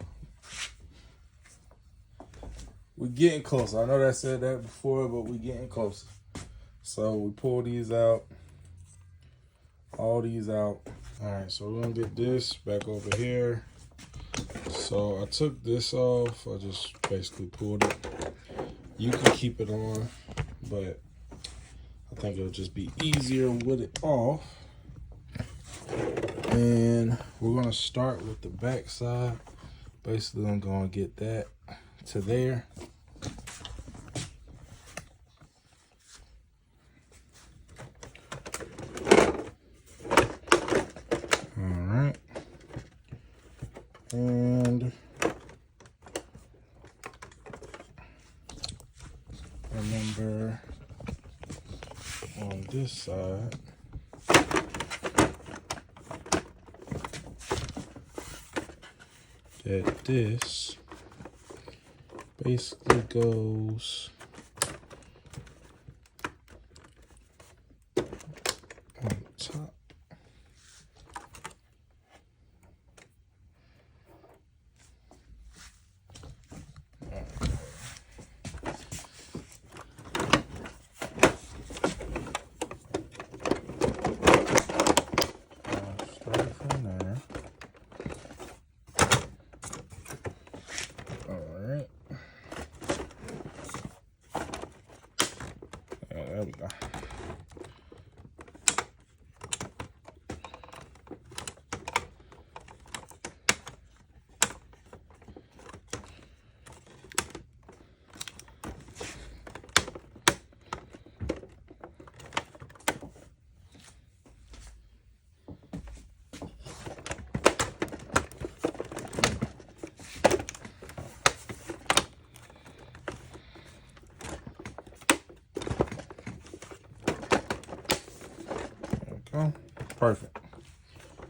We're getting closer. I know that I said that before, but we're getting closer. So we pull these out. All these out. All right, so we're gonna get this back over here. So I took this off. I just basically pulled it. You can keep it on, but I think it'll just be easier with it off. And we're gonna start with the back side. Basically, I'm gonna get that to there. All right. And remember on this side, that this basically goes on top. Start from there. All right.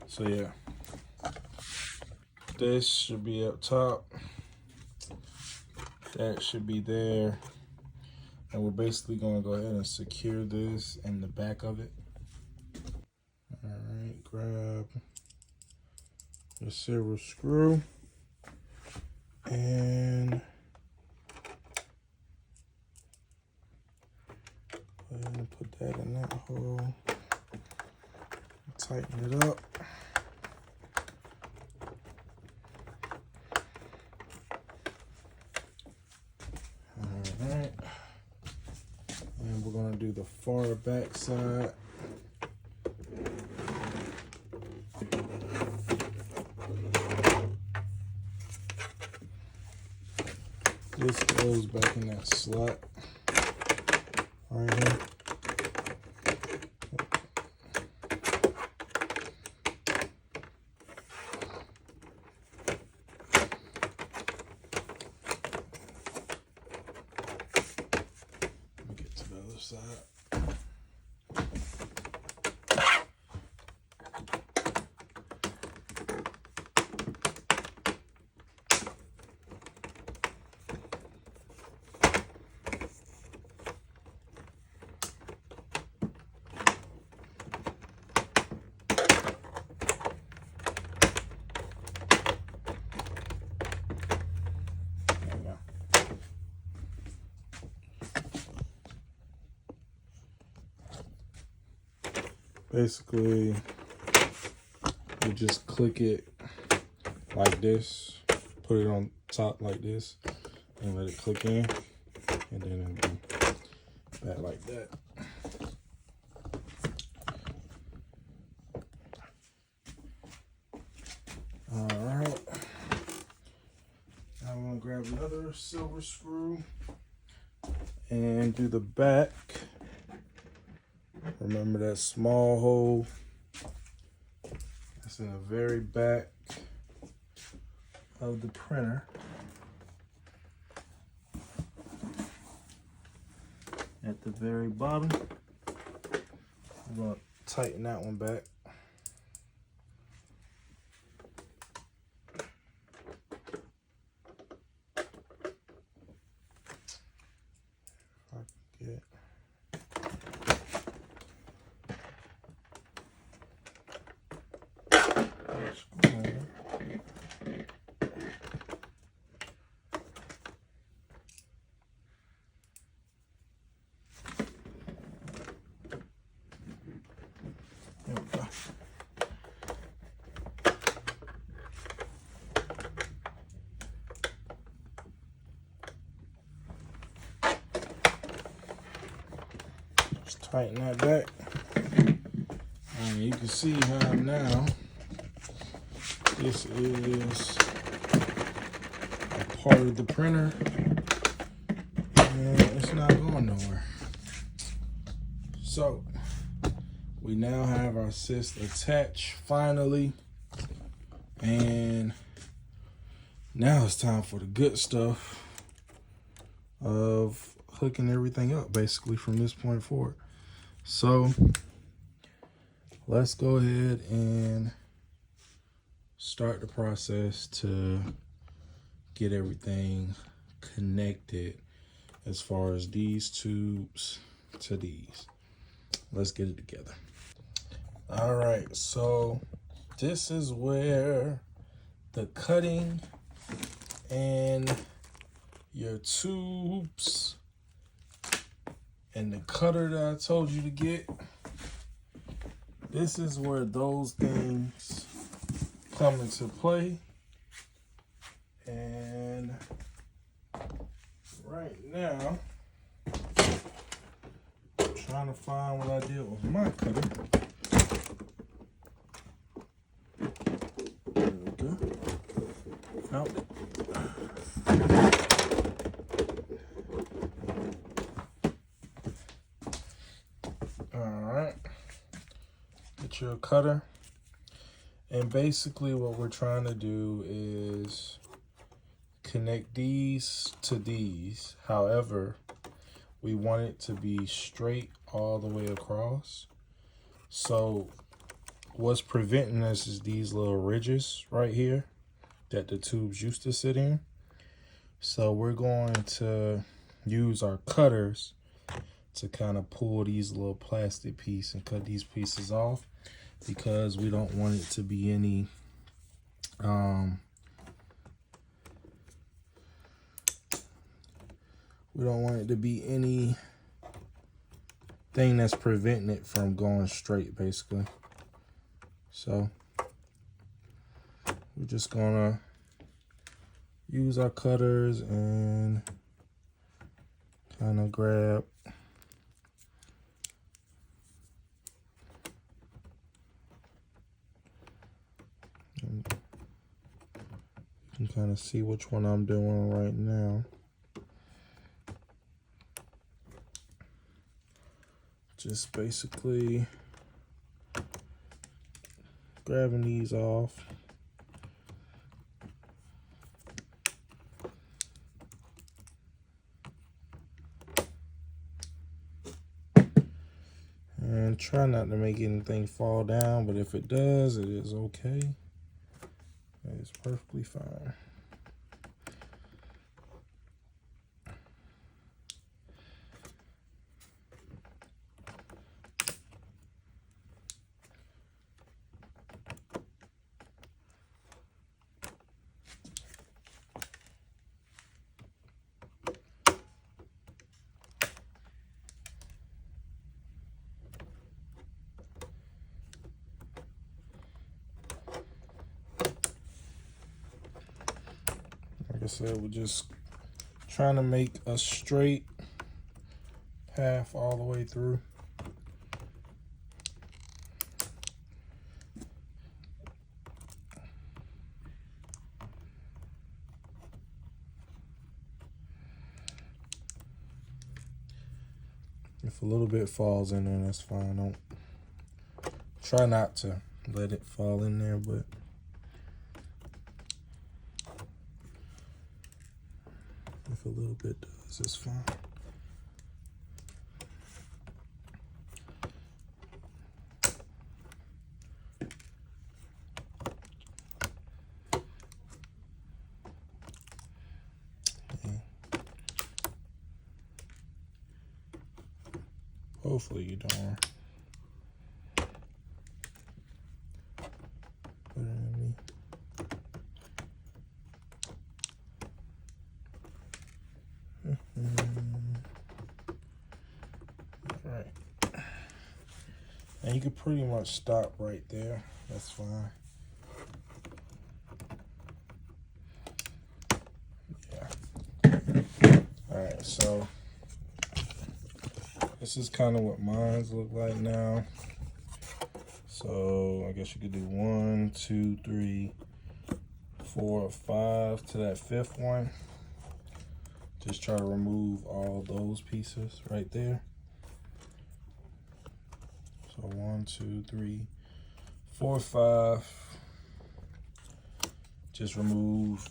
So yeah, this should be up top. That should be there. And we're basically gonna go ahead and secure this in the back of it. All right, grab the silver screw and go ahead and put that in that hole. Tighten it up. All right. And we're gonna do the far back side. This goes back in that slot right here. Get to the other side. Basically, you just click it like this, put it on top like this, and let it click in, and then it'll go back like that. All right, now I'm gonna grab another silver screw and do the back. Remember that small hole? That's in the very back of the printer. At the very bottom. I'm gonna tighten that one back. If I can get tighten that back. And you can see how now this is a part of the printer and it's not going nowhere. So we now have our CISS attached finally, and now it's time for the good stuff of hooking everything up basically from this point forward. So let's go ahead and start the process to get everything connected as far as these tubes to these. Let's get it together. All right, so this is where the cutting and your tubes and the cutter that I told you to get, this is where those things come into play. And right now, I'm trying to find what I did with my cutter. There we go. Found it. Get your cutter, and basically what we're trying to do is connect these to these. However, we want it to be straight all the way across. So what's preventing us is these little ridges right here that the tubes used to sit in. So we're going to use our cutters to kind of pull these little plastic pieces and cut these pieces off, because we don't want it to be any thing that's preventing it from going straight, basically. So we're just gonna use our cutters and kind of grab and you can kind of see which one I'm doing right now. Just basically grabbing these off. And try not to make anything fall down, but if it does, it is okay. It's perfectly fine. Like I said, we're just trying to make a straight path all the way through. If a little bit falls in there, that's fine. Don't try not to let it fall in there, but if a little bit does, it's fine. Hopefully you don't. Right. And you can pretty much stop right there. That's fine. Yeah. Alright, so this is kind of what mines look like now. So I guess you could do 1, 2, 3, 4, 5 to that 5th one. Just try to remove all those pieces right there. So 1, 2, 3, 4, 5. Just remove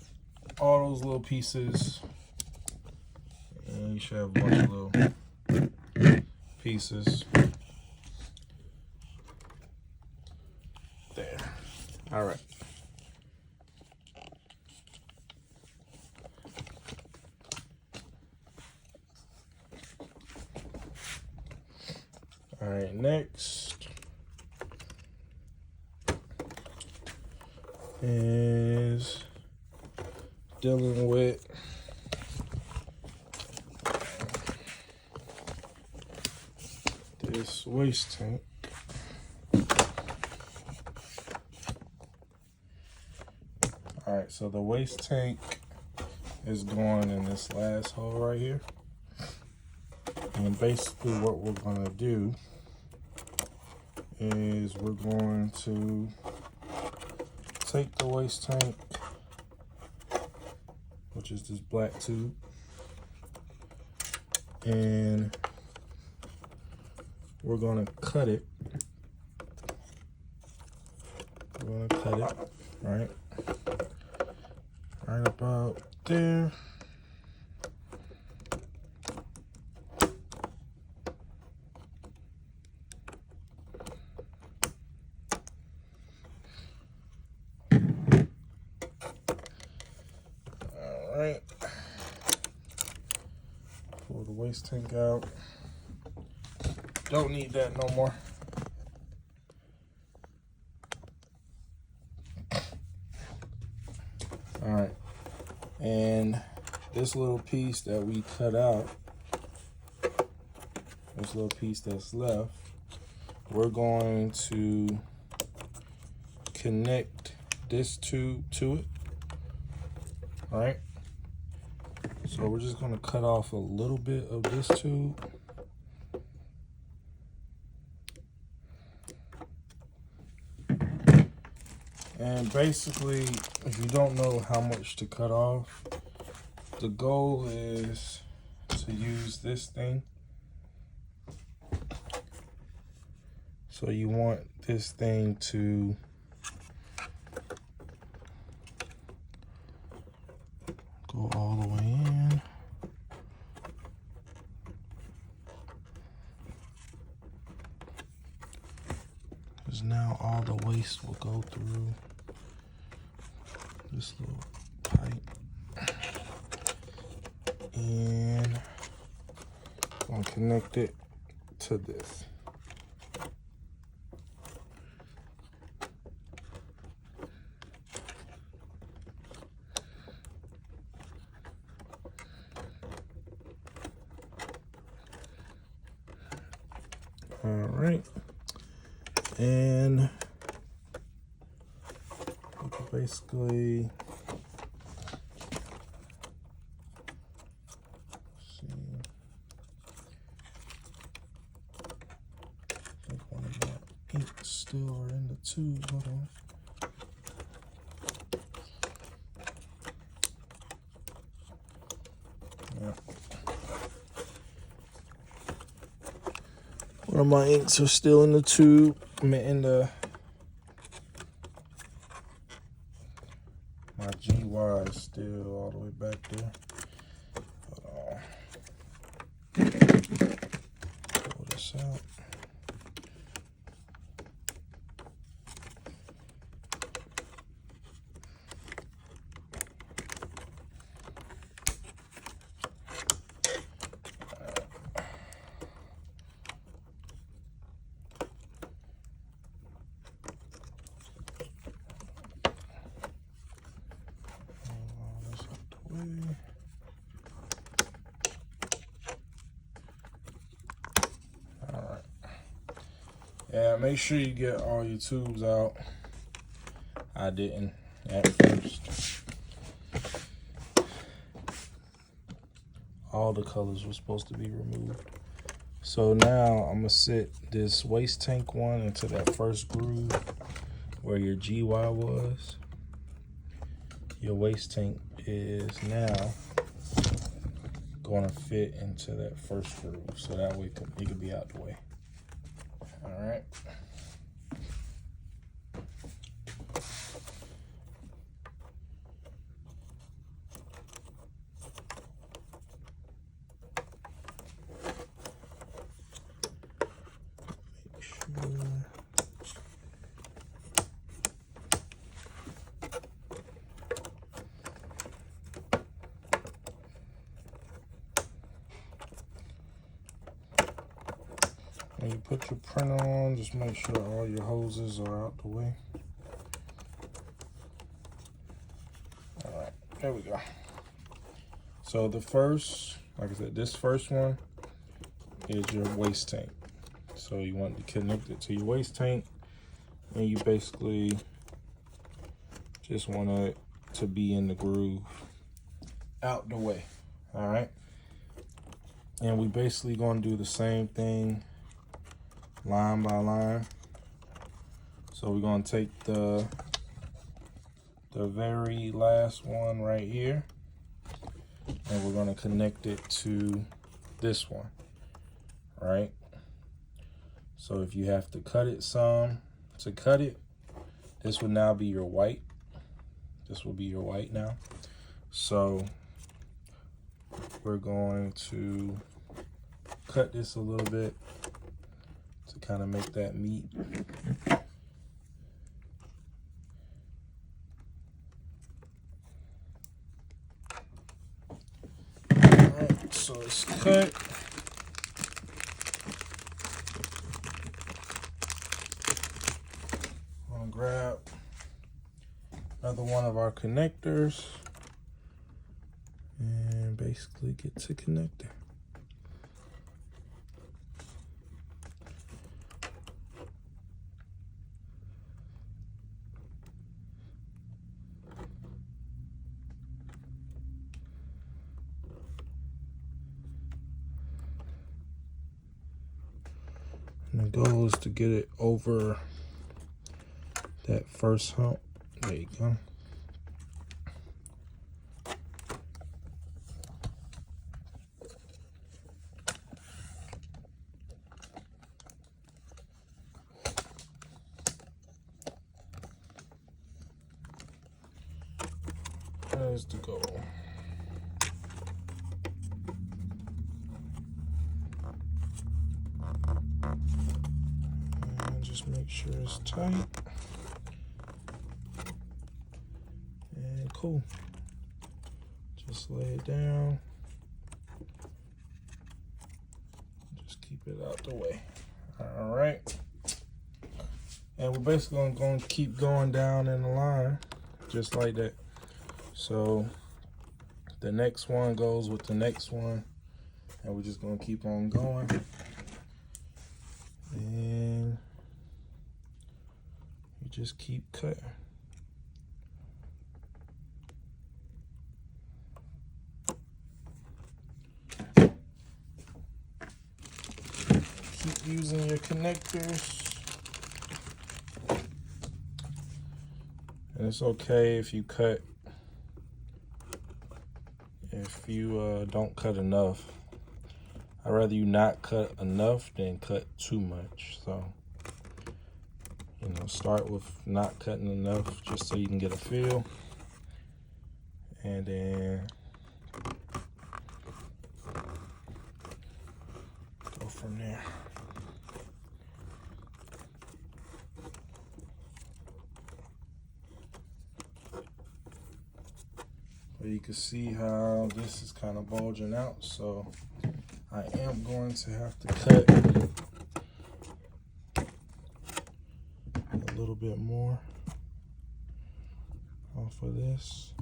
all those little pieces. And you should have a bunch of little pieces. There. All right. All right, next is dealing with this waste tank. All right, so the waste tank is going in this last hole right here. And basically what we're gonna do is we're going to take the waste tank, which is this black tube, and we're gonna cut it. We're gonna cut it right about there. right. Pull the waste tank out. Don't need that no more. All right, and this little piece that we cut out, this little piece that's left, we're going to connect this tube to it. All right, so we're just gonna cut off a little bit of this tube. And basically, if you don't know how much to cut off, the goal is to use this thing. So you want this thing to go all the way in. Because now all the waste will go through this little pipe. And I'm gonna connect it to this. All right, and basically, see, I think one of my inks still are in the tube. Hold on. Yeah. One of my inks are still in the tube. I mean, in the my GY is still all the way back there. Hold on. Pull this out. Yeah, make sure you get all your tubes out. I didn't at first. All the colors were supposed to be removed. So now I'm gonna sit this waste tank one into that first groove where your GY was. Your waste tank is now gonna fit into that first groove, so that way it could be out the way. All right. Make sure. When you put your printer on, just make sure all your hoses are out the way. All right, there we go. So the first, like I said, this first one is your waste tank. So you want to connect it to your waste tank, and you basically just want it to be in the groove out the way. All right. And we basically gonna do the same thing line by line. So we're gonna take the very last one right here, and we're gonna connect it to this one, right? So if you have to cut it some to cut it, this would now be your white. This will be your white now. So we're going to cut this a little bit to kind of make that meet. so it's cut. I'm gonna grab another one of our connectors and basically get to connecting. And the goal is to get it over that first hump. There you go. That is the goal. And just make sure it's tight. And cool. Just lay it down. Just keep it out the way. All right. And we're basically going to keep going down in the line, just like that. So the next one goes with the next one, and we're just going to keep on going. And you just keep cutting. Keep using your connectors. And it's okay if you cut, if you don't cut enough. I'd rather you not cut enough than cut too much. So, you know, start with not cutting enough just so you can get a feel. And then go from there. But you can see how this is kind of bulging out, so I am going to have to cut a little bit more off of this,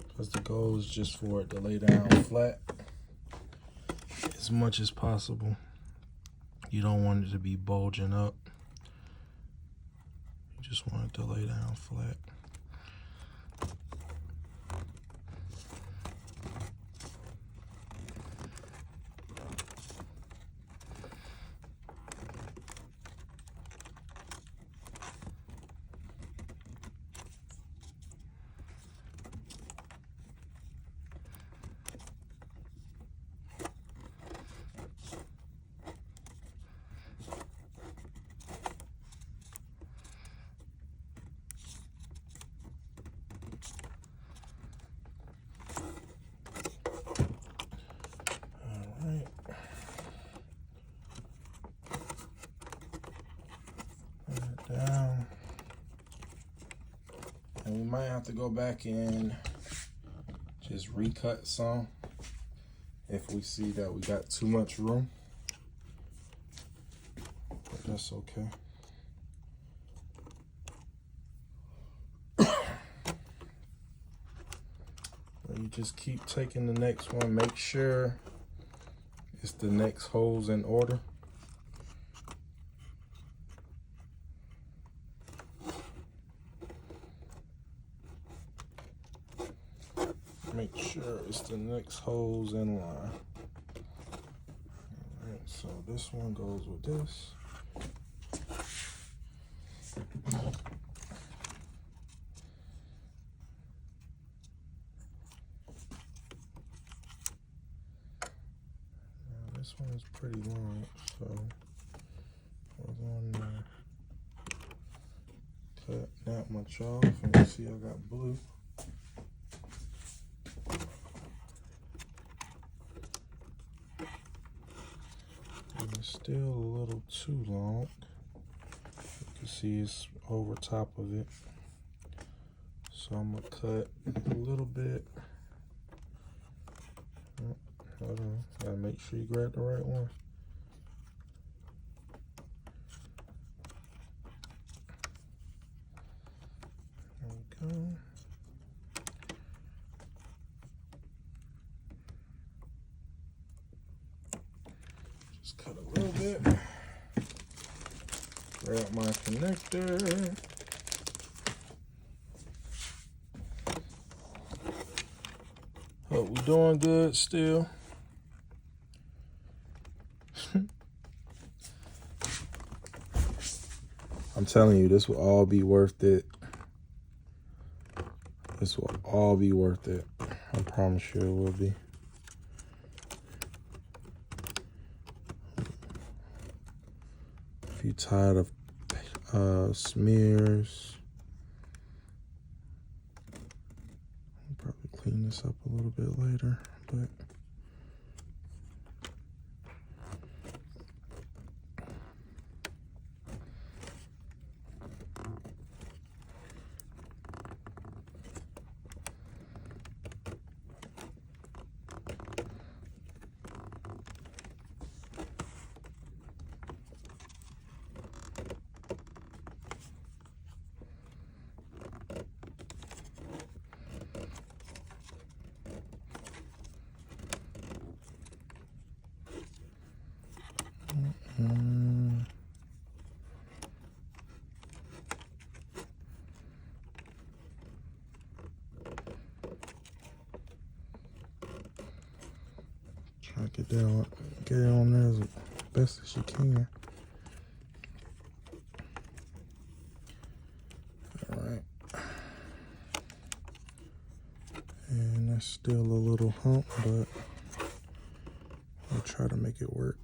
because the goal is just for it to lay down flat as much as possible. You don't want it to be bulging up. You just want it to lay down flat. Down. And we might have to go back and just recut some if we see that we got too much room, but that's okay. You just keep taking the next one. Make sure it's the next holes in order. Make sure it's the next holes in line. All right, so this one goes with this. Now this one is pretty long, so we're going to cut that much off. And you see I got blue. Still a little too long. You can see it's over top of it. So I'm gonna cut a little bit Hold on, gotta make sure you grab the right one. There we go. Just cut a little bit. Grab my connector. But we doing good still. I'm telling you, this will all be worth it. This will all be worth it. I promise you it will be. If you're tired of smears, I'll probably clean this up a little bit later, but try to get it on there as best as you can. All right. And that's still a little hump, but I'll try to make it work.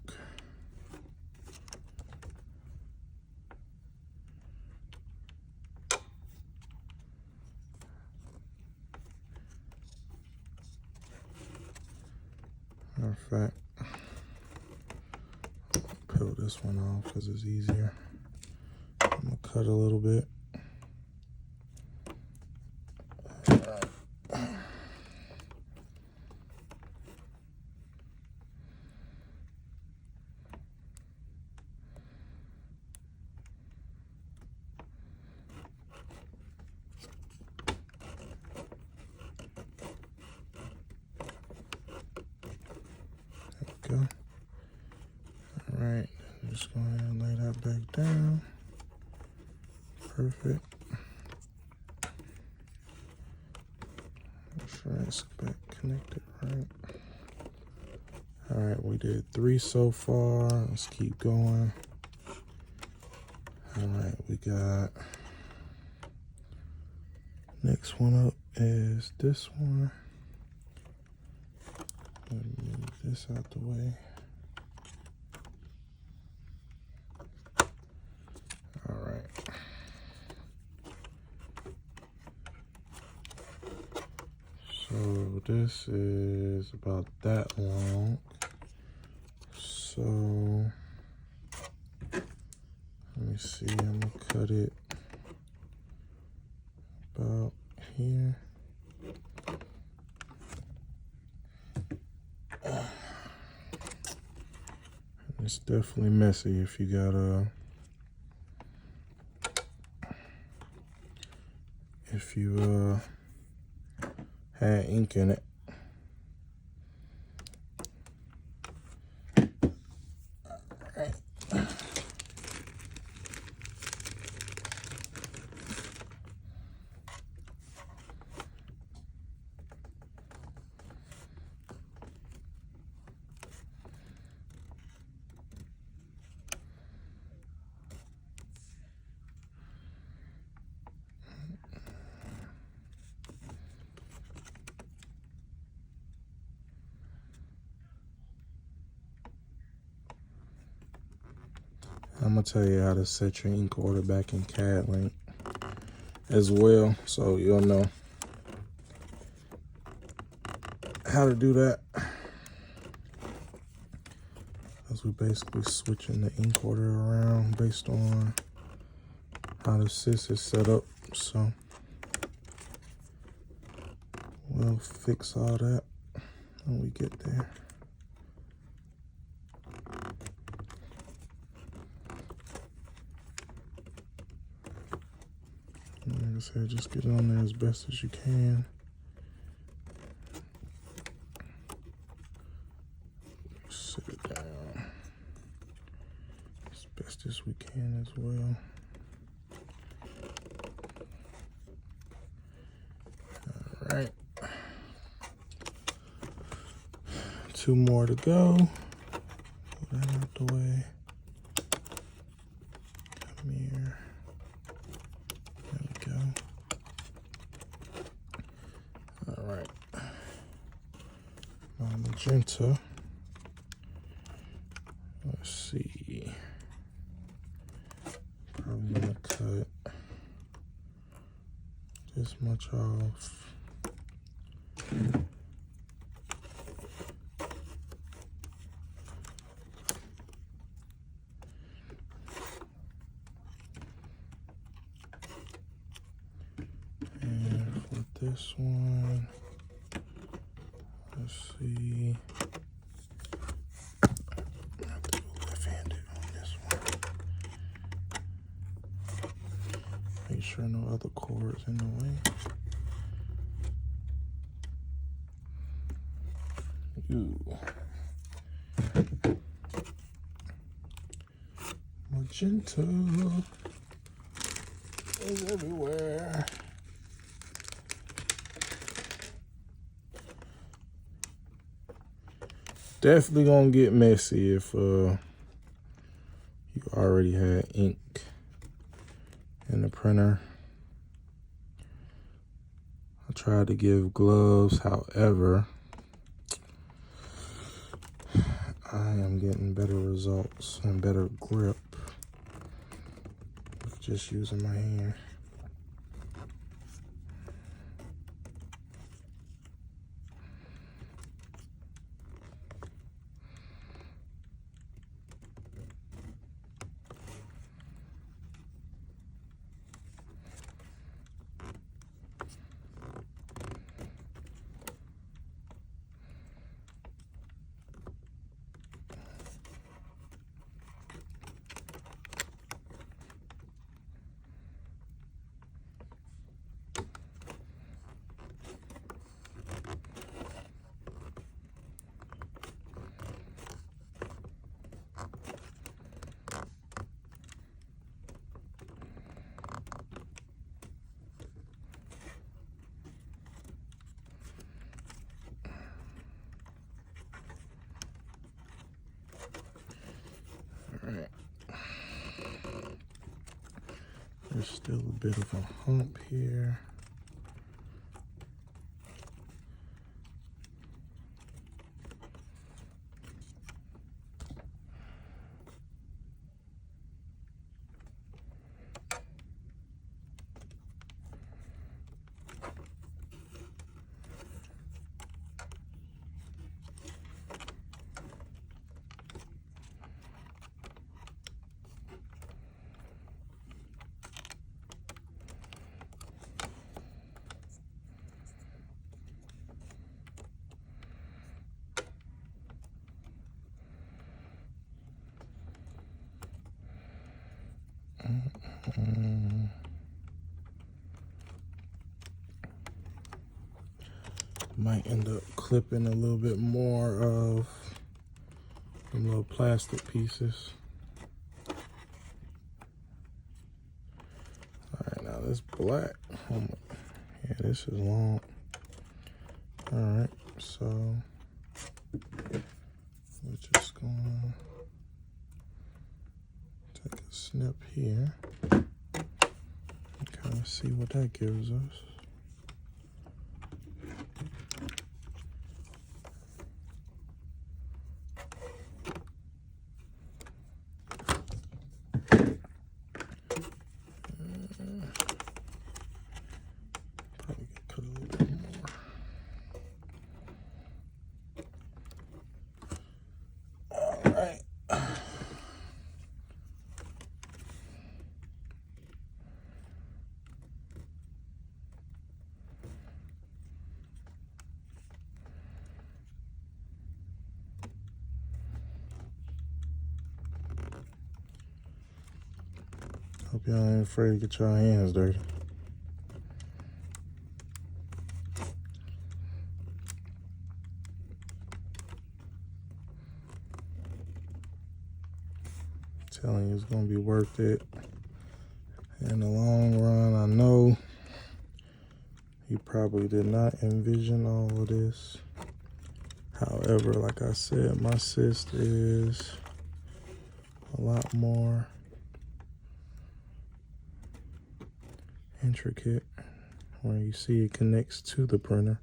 Matter of fact, I'll peel this one off because it's easier. I'm gonna cut a little bit. Go. All right, just go ahead and lay that back down. Perfect. Make sure it's back connected right. All right, we did 3 so far. Let's keep going. All right, we got next one up is this one. Let me move this out the way. All right. So this is about that long. So let me see, I'm gonna cut it about here. It's definitely messy if you got had ink in it. I'm gonna tell you how to set your ink order back in CAD Link as well, so you'll know how to do that. Because we're basically switching the ink order around based on how the CISS is set up, so we'll fix all that when we get there. Like I said, just get it on there as best as you can. Sit it down as best as we can as well. All right. 2 more to go. Pull that out the way. Come here. There we go. All right. My magenta. Let's see. Probably gonna cut this much off. This one, let's see. I have to go left-handed on this one. Make sure no other cords in the way. Ooh. Magenta is everywhere. Definitely gonna get messy if you already had ink in the printer. I tried to give gloves, however, I am getting better results and better grip with just using my hand. Alright. There's still a bit of a hump here. Might end up clipping a little bit more of the little plastic pieces. All right, now this black, yeah, this is long. All right, so we're just gonna take a snip here and kind of see what that gives us. y'all ain't afraid to get your hands dirty. Telling you it's gonna be worth it in the long run. I know you probably did not envision all of this. However, like I said, my CISS is a lot more intricate, where you see it connects to the printer.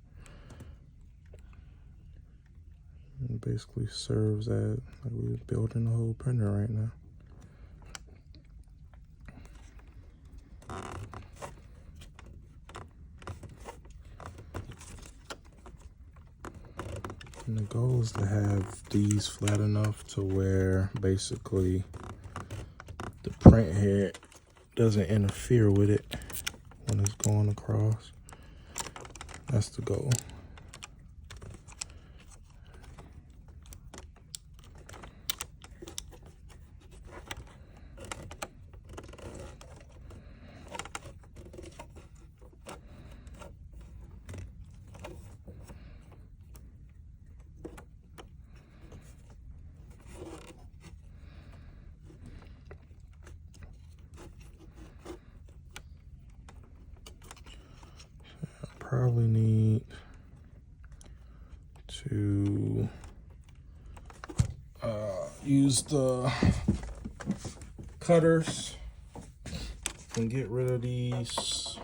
It basically serves as like we're building the whole printer right now. And the goal is to have these flat enough to where basically the print head doesn't interfere with it when it's going across. That's the goal. Probably need to use the cutters and get rid of these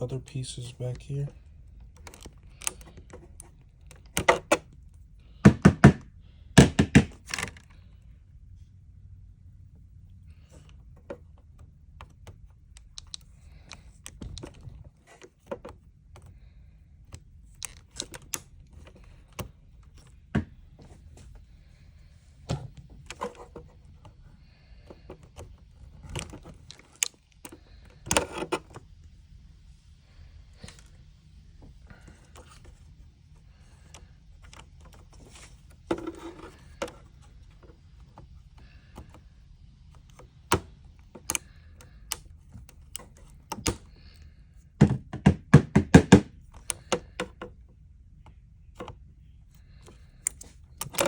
other pieces back here.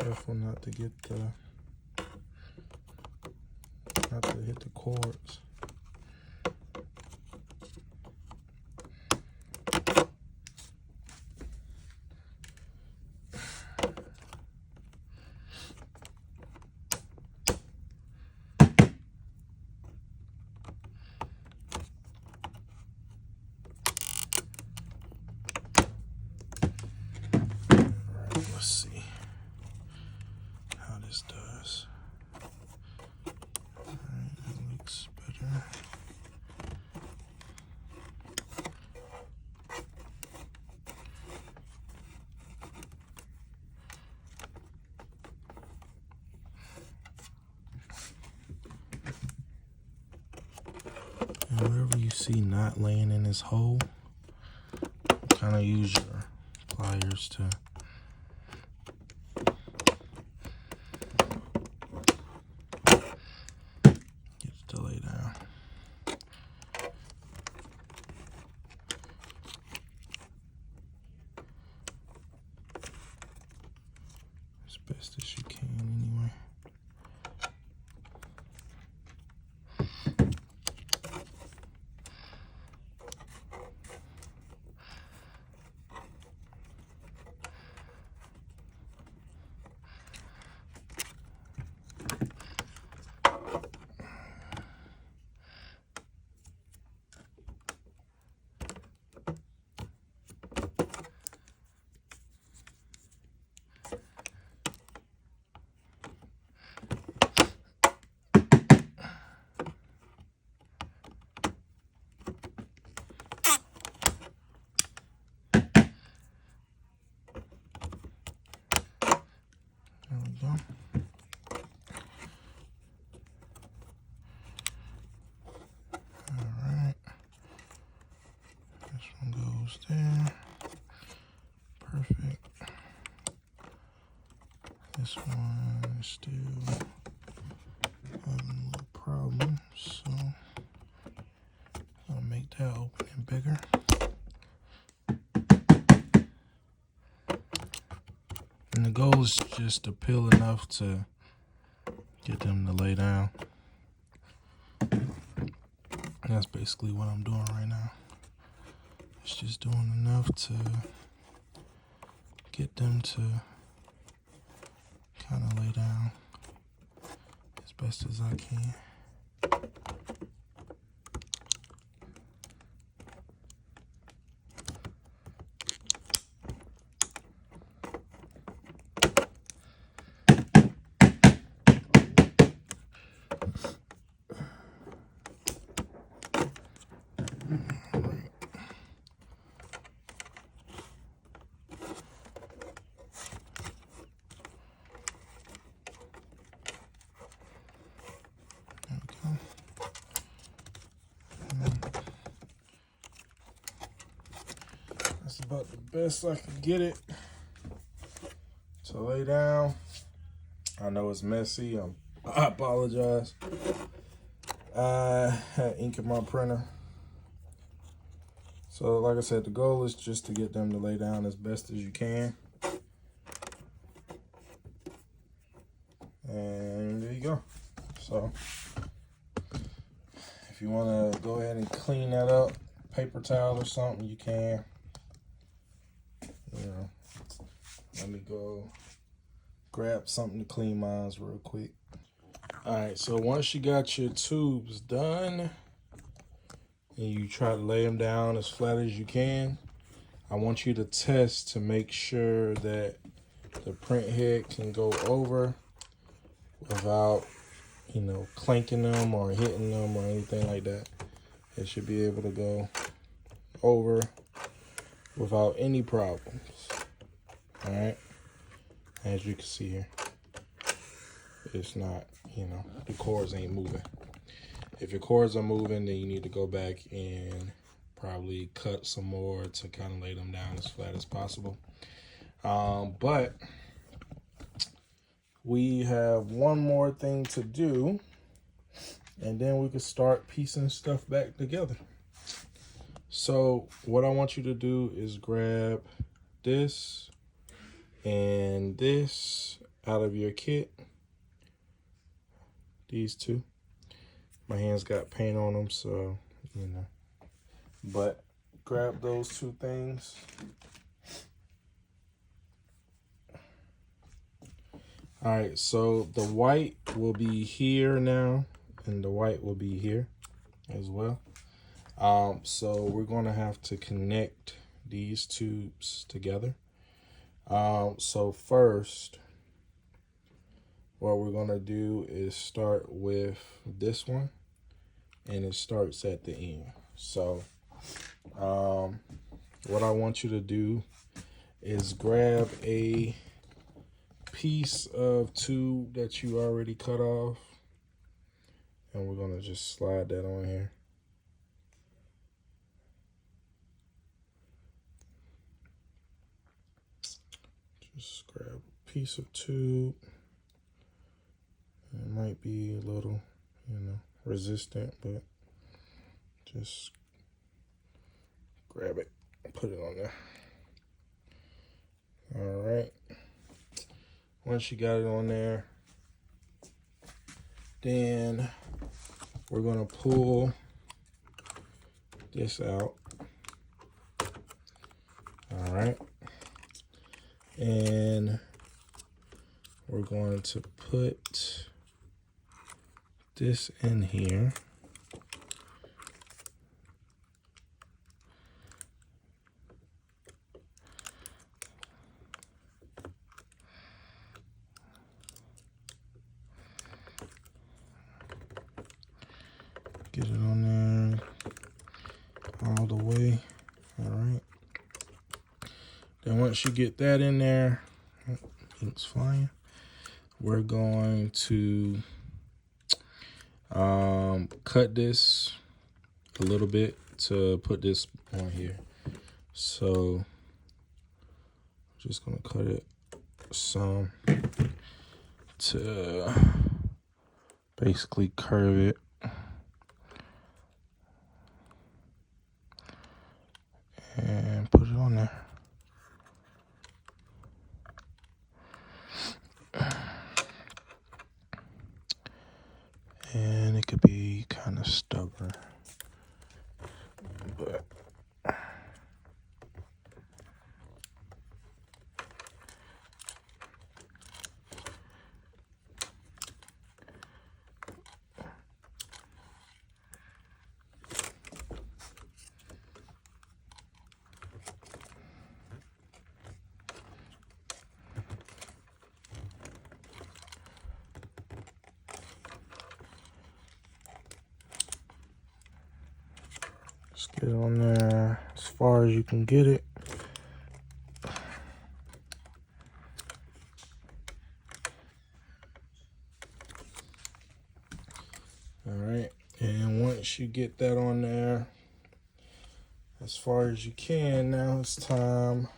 Careful not to get not to hit the cords. Let's see how this does. All right, that looks better. And wherever you see not laying in this hole, kind of use your pliers to to lay down. As best as you can anyway. There we go. All right. This one goes there. Perfect. This one is still having a little problem, so I'll make that opening bigger. And the goal is just to peel enough to get them to lay down. That's basically what I'm doing right now. It's just doing enough to get them to kind of lay down as best as I can. That's about the best I can get it to lay down. I know it's messy. I apologize. I had ink in my printer. So like I said, the goal is just to get them to lay down as best as you can. And there you go. So if you want to go ahead and clean that up, paper towel or something, you can. You know, let me go grab something to clean mine real quick. All right, so once you got your tubes done and you try to lay them down as flat as you can, I want you to test to make sure that the print head can go over without, you know, clanking them or hitting them or anything like that. It should be able to go over without any problems. All right, as you can see here, it's not, you know, the cords ain't moving. If your cords are moving, then you need to go back and probably cut some more to kind of lay them down as flat as possible. But we have one more thing to do, and then we can start piecing stuff back together. So what I want you to do is grab this and this out of your kit. These two. My hands got paint on them, so, you know. But grab those two things. All right, so the white will be here now, and the white will be here as well. So we're going to have to connect these tubes together. So first, what we're going to do is start with this one, and it starts at the end. So what I want you to do is grab a piece of tube that you already cut off, and we're going to just slide that on here. Just grab a piece of tube. It might be a little, you know, resistant, but just grab it and put it on there. All right. Once you got it on there, then we're going to pull this out. All right. And we're going to put this in here. Get it on there all the way. All right. Then once you get that in there, ink's flying, we're going to cut this a little bit to put this on here. So I'm just gonna cut it some to basically curve it. And put it on there. And it could be kind of stubborn, but just get it on there as far as you can get it. All right, and once you get that on there as far as you can, now it's time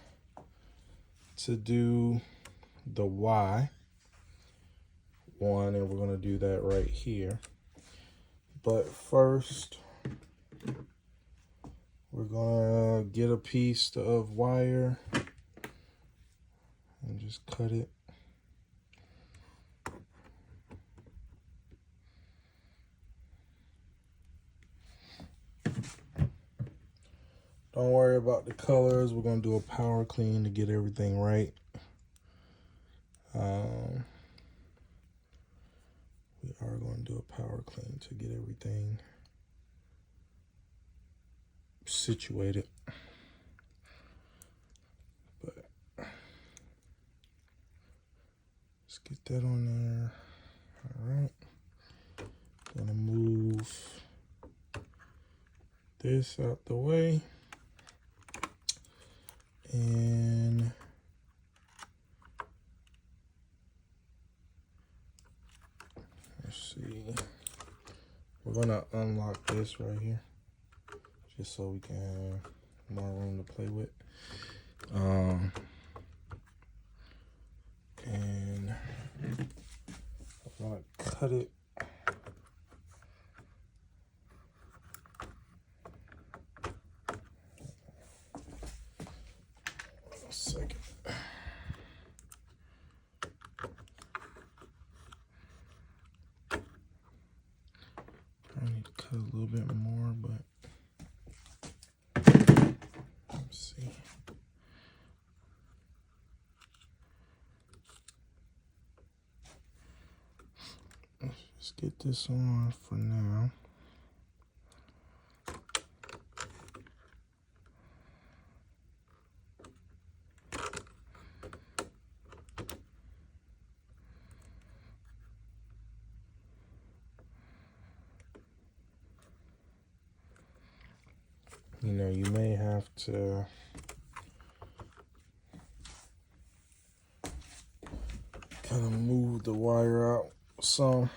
to do the Y one, and we're gonna do that right here. But first, we're gonna get a piece of wire and just cut it. Don't worry about the colors. We're gonna do a power clean to get everything right. We are going to do a power clean to get everything situated. But let's get that on there. All right. Gonna move this out the way. And let's see. We're gonna unlock this right here, just so we can have more room to play with. And I'm gonna cut it. A second. I need to cut a little bit more, but let's see. Let's just get this on for now. You know, you may have to kind of move the wire out some.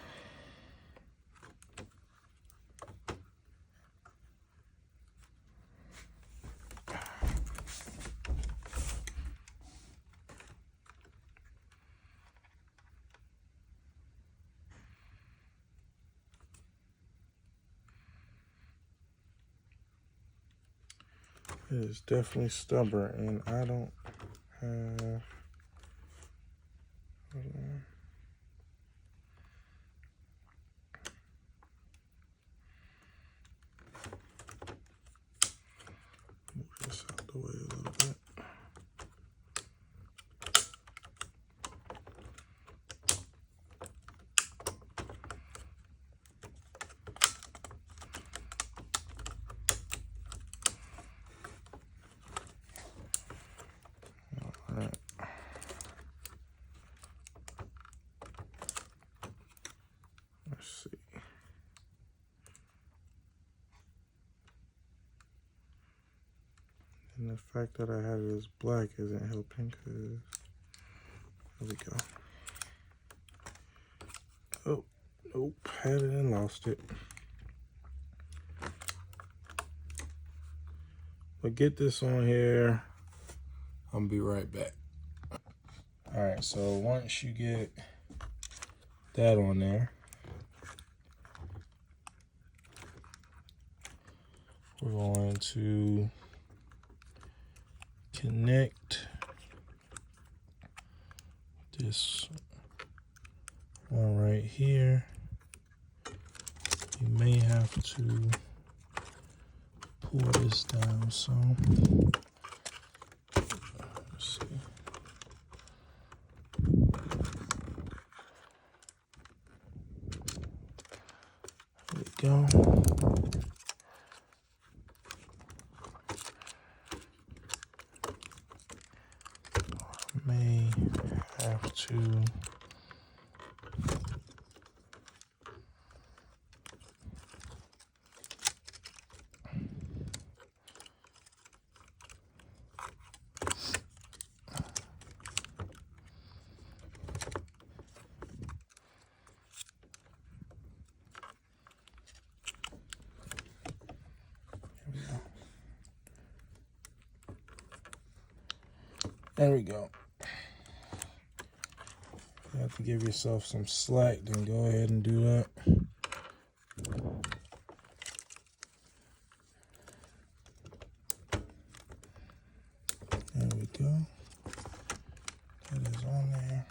It is definitely stubborn, and I don't have. Hold on. Move this out the way a little bit. All right. Let's see. And the fact that I have it as black isn't helping, because there we go. Oh, nope, had it and lost it. But get this on here. I'll be right back. All right, so once you get that on there, we're going to connect this one right here. You may have to pull this down some. Let's see. There we go. May have to There we go. If you have to give yourself some slack, then go ahead and do that. There we go. That is on there.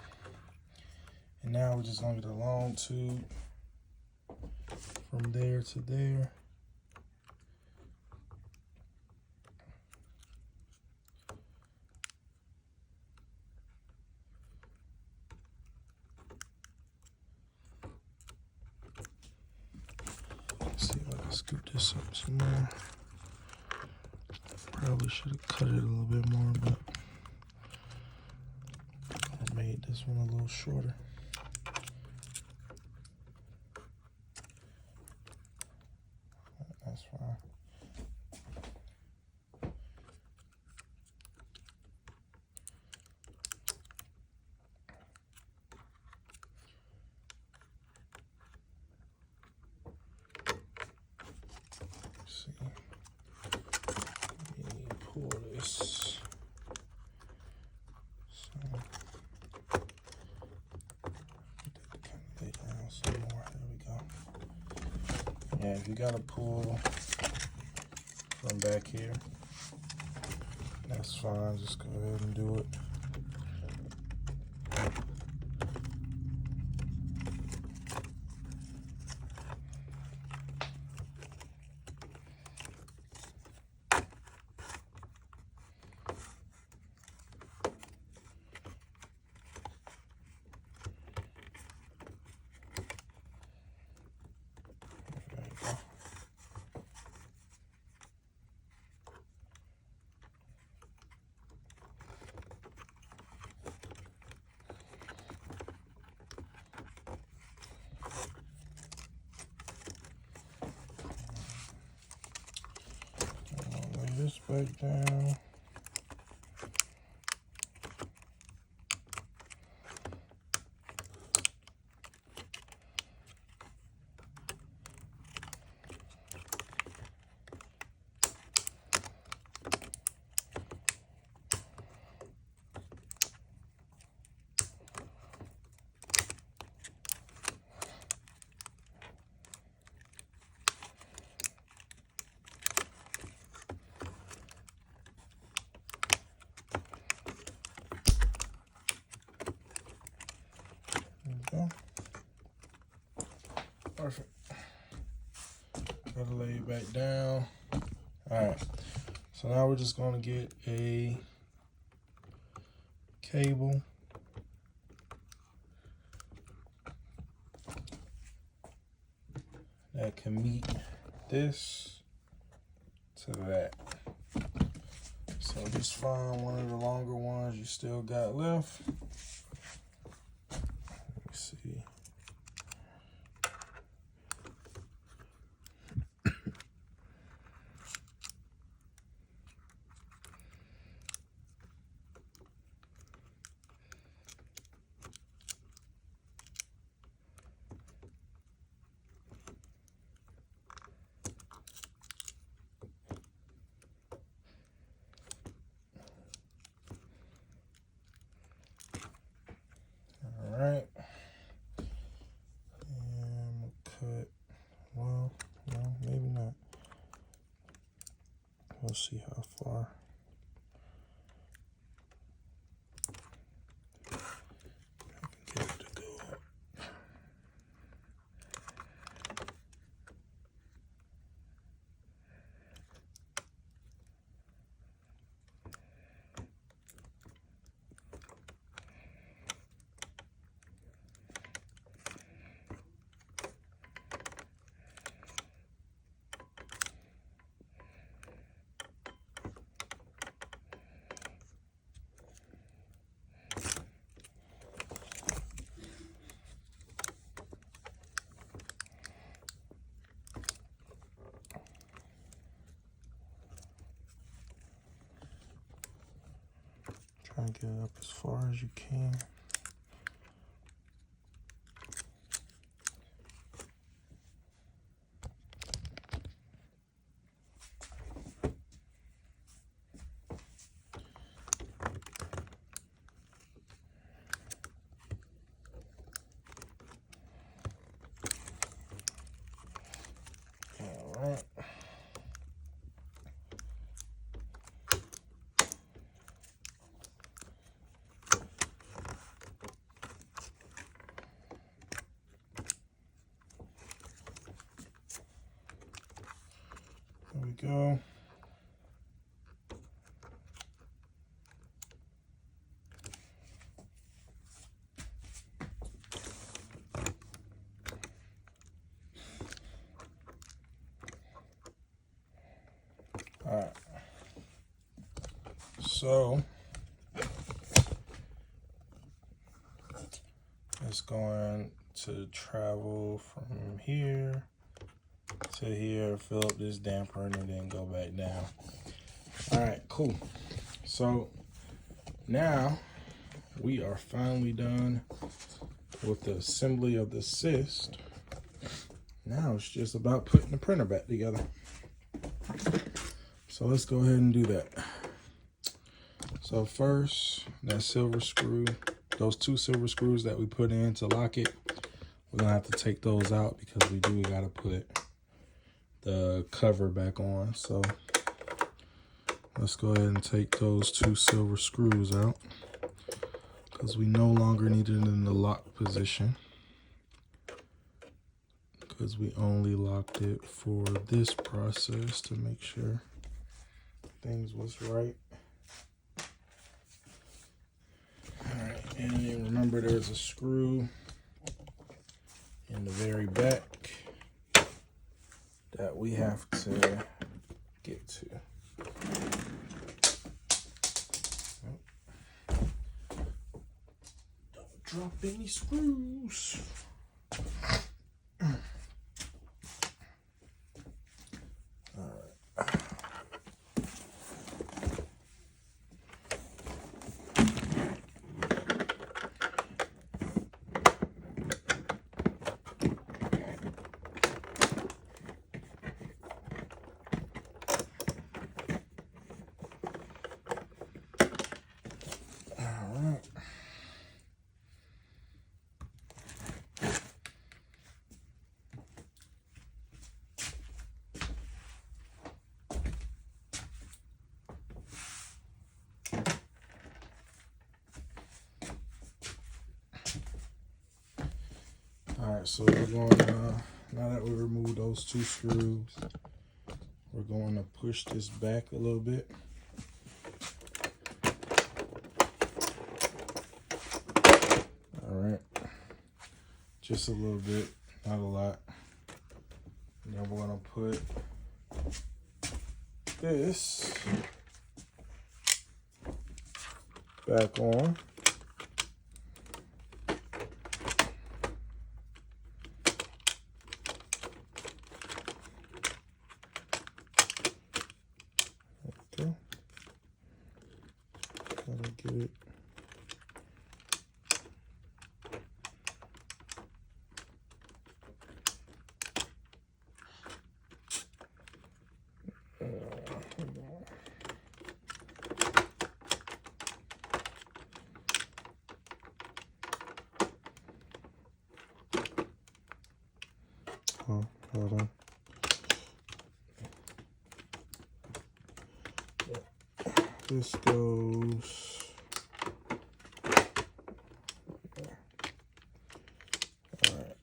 And now we're just gonna get a long tube from there to there. Let's see if I can scoop this up some more. Probably should have cut it a little bit more, but I made this one a little shorter. That's fine. Let's see. Let me pull this. So, kind of lay down some more. There we go. Yeah, if you gotta pull from back here, that's fine. Just go ahead and do it. This back down. Go. Perfect. Gotta lay it back down. Alright. So now we're just gonna get a cable. That can meet this to that. So just find one of the longer ones you still got left. See. We'll see how far. I can get it to go up. Try and get it up as far as you can. All right. There we go. All right. So it's going to travel from here to here, fill up this damper, and then go back down. All right, cool. So now we are finally done with the assembly of the CISS. Now it's just about putting the printer back together. So let's go ahead and do that. So first, that silver screw, those 2 silver screws that we put in to lock it, we're gonna have to take those out because we do gotta put the cover back on. So let's go ahead and take those 2 silver screws out because we no longer need it in the lock position because we only locked it for this process to make sure things was right. All right, and then remember there's a screw in the very back that we have to get to. Don't drop any screws. All right, so we're going to, now that we removed those 2 screws, we're going to push this back a little bit. All right, just a little bit, not a lot. And then we're going to put this back on. Okay. Gotta get it. Oh, hold on. This goes. Alright.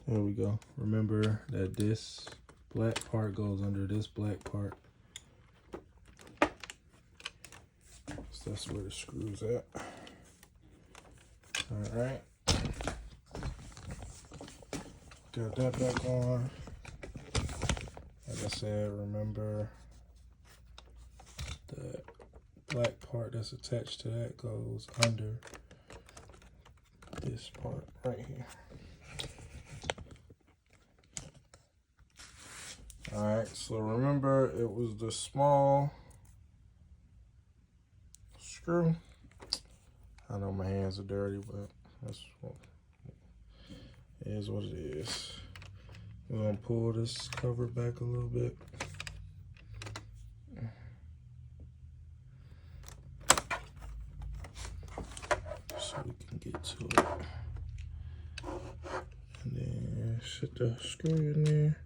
There we go. Remember that this black part goes under this black part. So that's where the screw's at. Alright. Got that back on. Like I said, remember the black part that's attached to that goes under this part right here. Alright, so remember it was the small screw. I know my hands are dirty, but that's what it is what it is. We're gonna pull this cover back a little bit. So we can get to it. And then set the screw in there.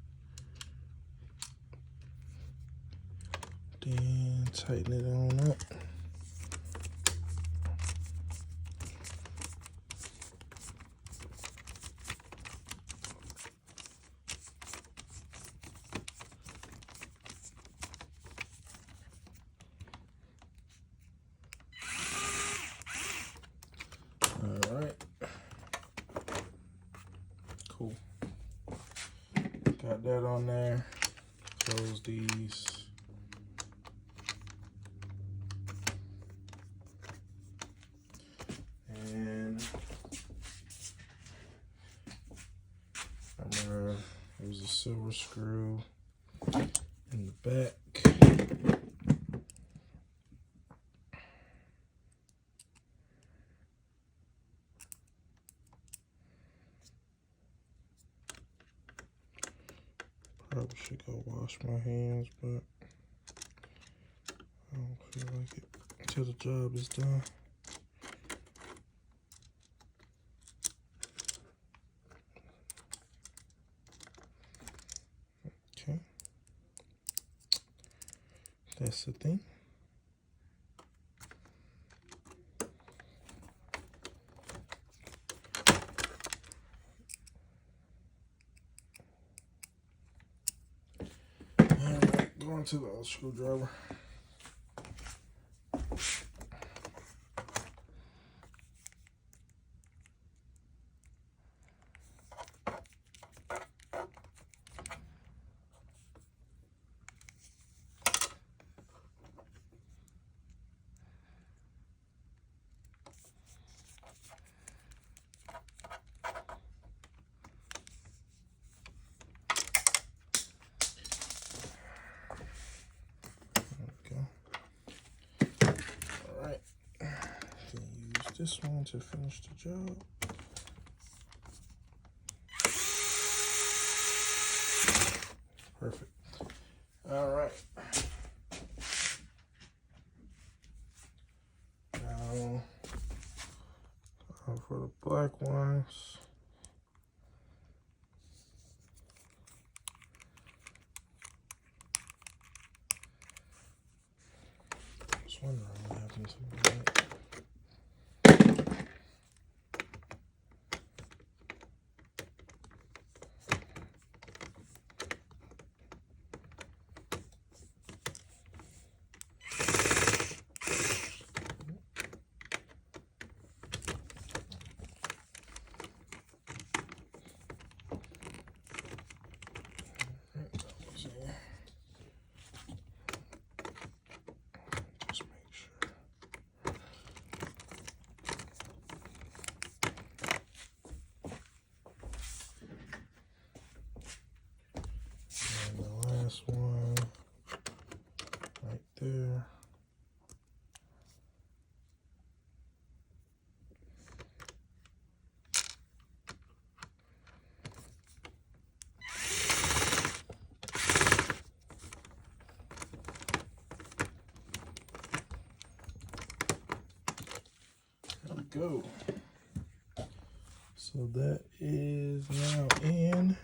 Then tighten it on up. Alright. Cool. Got that on there. Close these. And remember there's a silver screw in the back. Probably should go wash my hands, but I don't feel like it until the job is done. Okay. That's the thing. Alright, going to the screwdriver. This one to finish the job. Perfect. All right. Now for the black ones. I was wondering what happened to that. This one right there. There we go. So that is now in.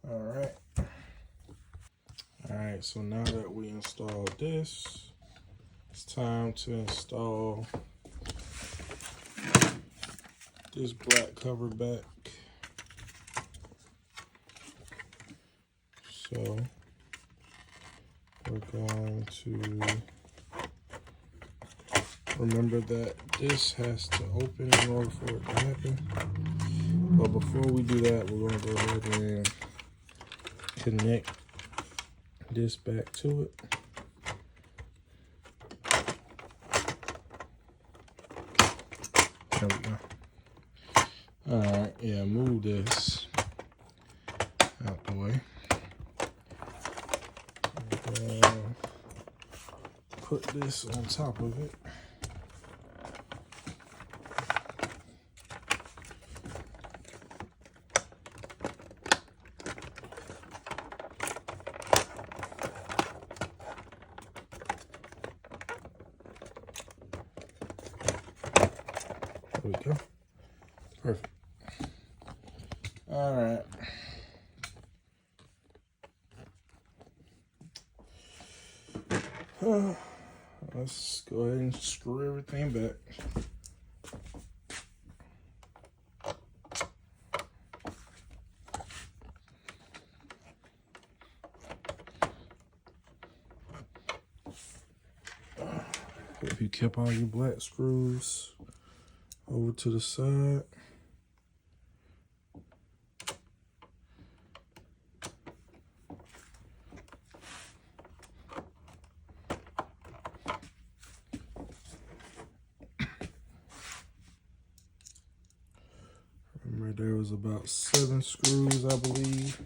All right. All right, so now that we installed this, it's time to install this black cover back. So we're going to remember that this has to open in order for it to happen. But before we do that, we're going to go ahead and connect this back to it. There we go. All right, yeah, move this out the way. Put this on top of it. There we go. Perfect. All right. Let's go ahead and screw everything back. If you kept all your black screws over to the side. Remember, there was about 7 screws, I believe.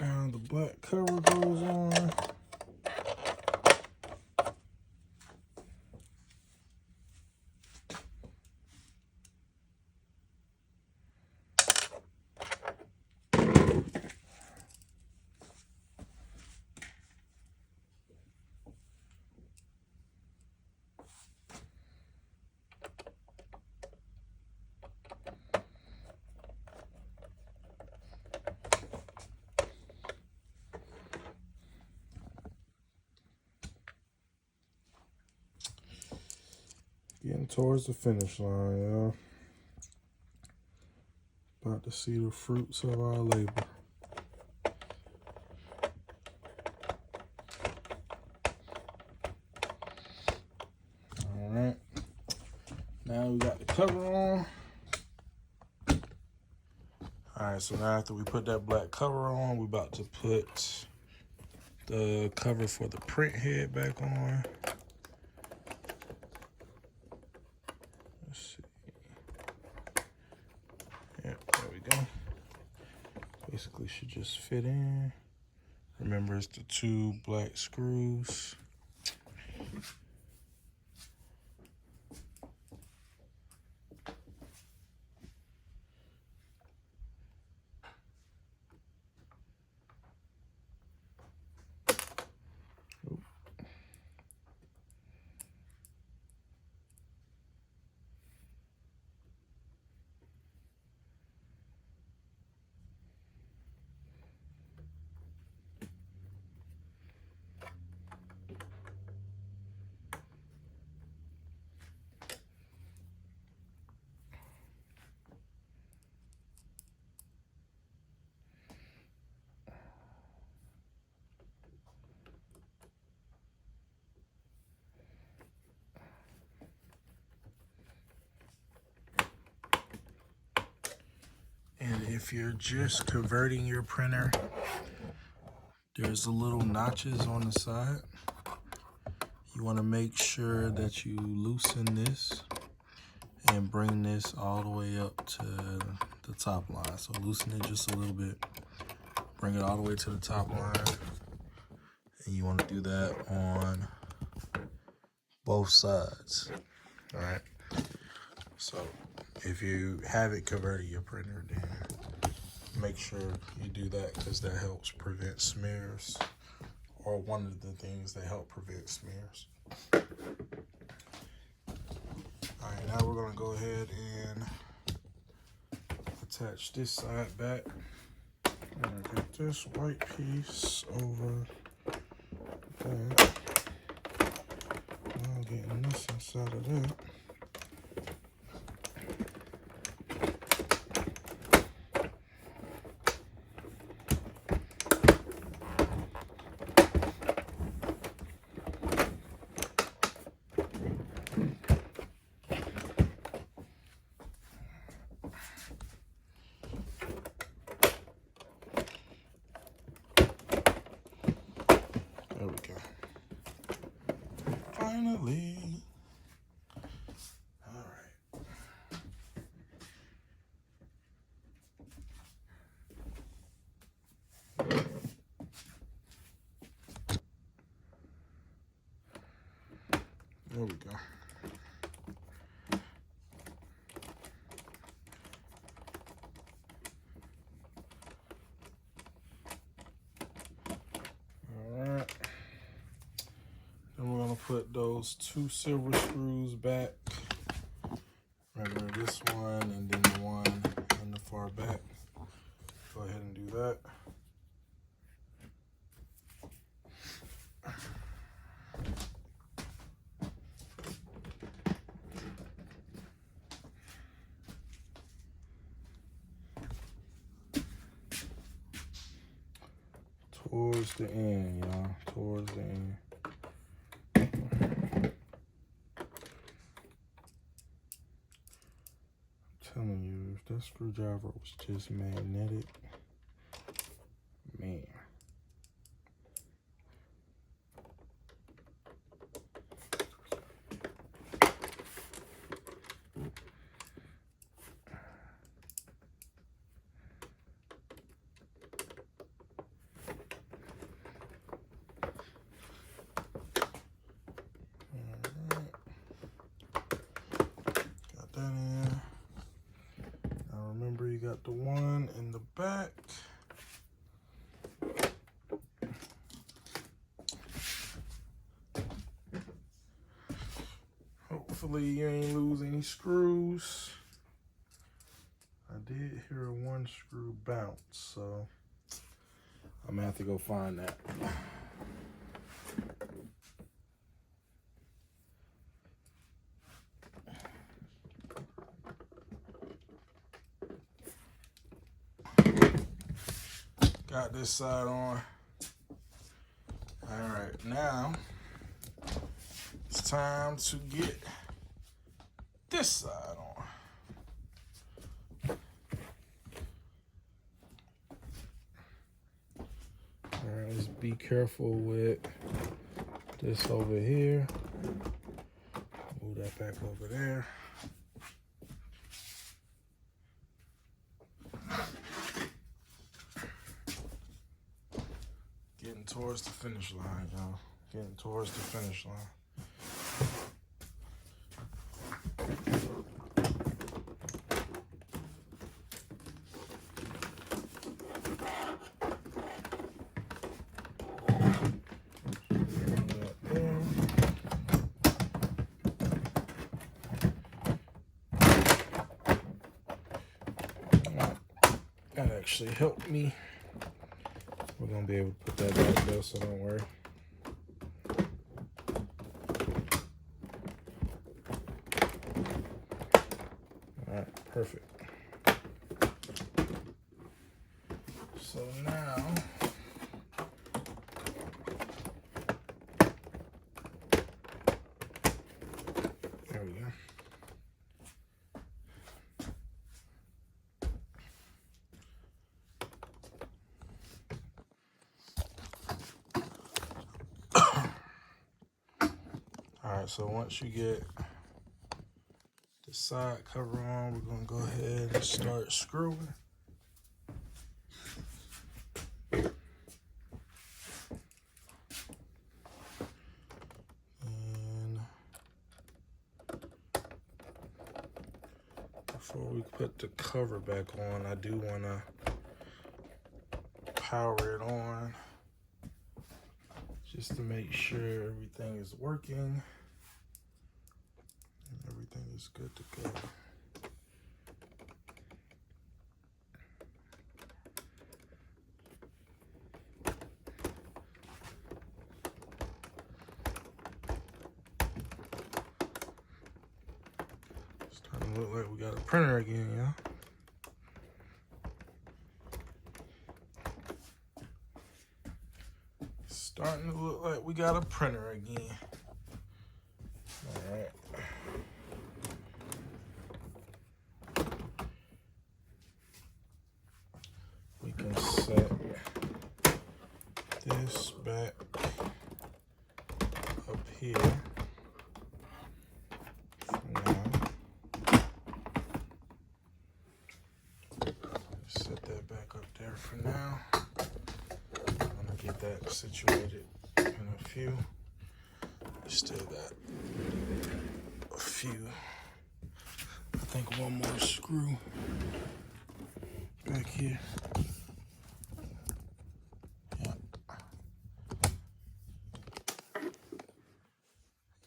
Now the black cover goes on. Getting towards the finish line, y'all. About to see the fruits of our labor. All right. Now we got the cover on. All right, so now after we put that black cover on, we're about to put the cover for the print head back on. Let's see. Yep, there we go. Basically should just fit in. Remember, it's the 2 black screws. if you're just converting your printer, there's a little notches on the side. You want to make sure that you loosen this and bring this all the way up to the top line. So loosen it just a little bit, bring it all the way to the top line. And you want to do that on both sides. All right. So if you haven't converted your printer, then make sure you do that, because that helps prevent smears, or one of the things that help prevent smears. All right, now we're gonna go ahead and attach this side back. I'm gonna get this white piece over there. Now getting this inside of that. There we go. Finally. All right. There we go. Then we're gonna put those 2 silver screws back. Remember this one and then the one in the far back. Go ahead and do that. Towards the end, y'all. Towards the end. Telling you, if that screwdriver was just magnetic, man. Got that in. Remember, you got the one in the back. Hopefully you ain't lose any screws. I did hear one screw bounce, so I'm gonna have to go find that. Got this side on. All right, now it's time to get this side on. All right, let's be careful with this over here. Move that back over there. Getting towards the finish line, y'all. Getting towards the finish line. That actually helped me. We're gonna be able to put that back though, so don't worry. All right, perfect. So now, there we go. right, so once you get the side cover on, we're gonna go ahead and start screwing. And before we put the cover back on, I do wanna power it on just to make sure everything is working and everything is good to go. It's starting to look like we got a printer again, y'all. Starting to look like we got a printer again. All right. We can set this back up here for now. Set that back up there for now. Get that situated in a few. Still got a few. I think one more screw back here. Yeah.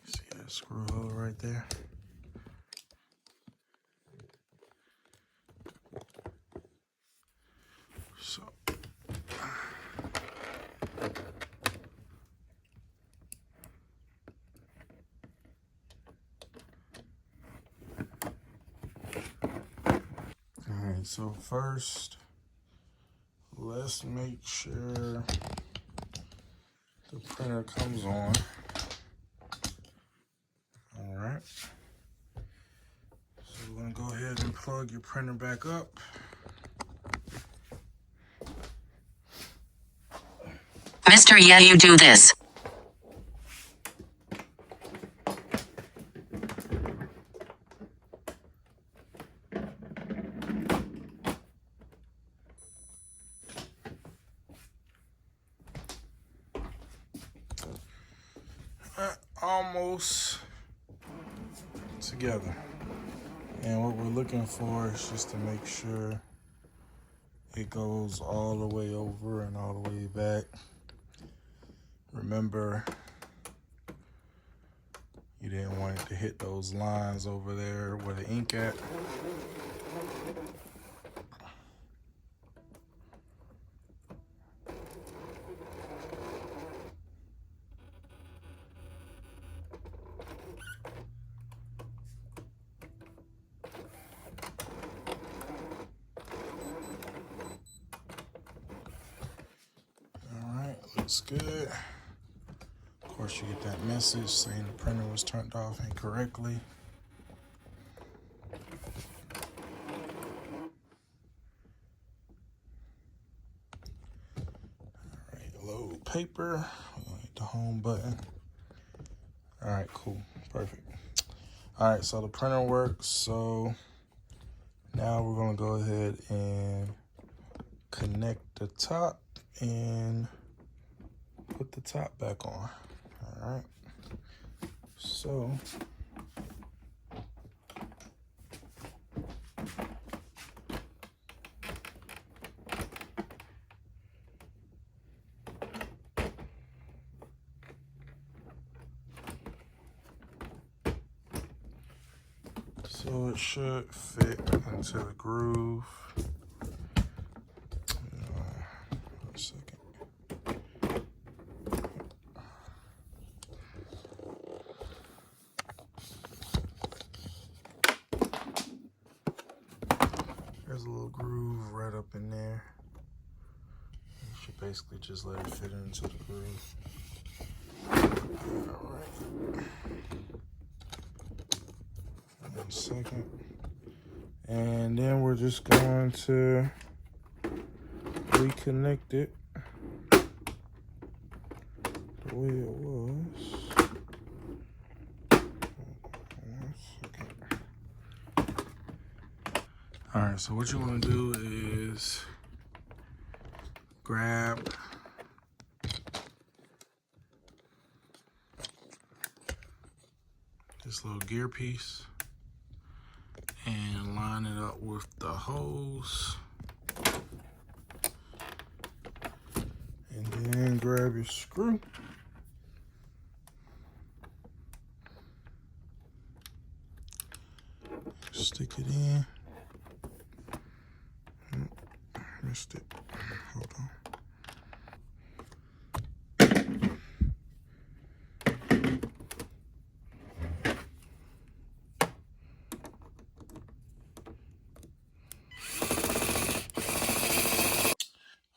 See that screw hole right there? So so first, let's make sure the printer comes on. All right. So we're gonna go ahead and plug your printer back up. Mr. Yeah, you do this. Almost together. And what we're looking for is just to make sure it goes all the way over and all the way back. Remember, you didn't want it to hit those lines over there where the ink at. Looks good. Of course, you get that message saying the printer was turned off incorrectly. All right, load paper. We're gonna hit the home button. All right, cool, perfect. All right, so the printer works. So now we're gonna go ahead and connect the top and put the top back on. All right, so it should fit into the groove. A second. There's a little groove right up in there. You should basically just let it fit into the groove. All right. 1 second. And then we're just going to reconnect it the way it was. All right, so what you want to do is grab this little gear piece and line it up with the hose. And then grab your screw. Stick it in. Missed it. Hold on.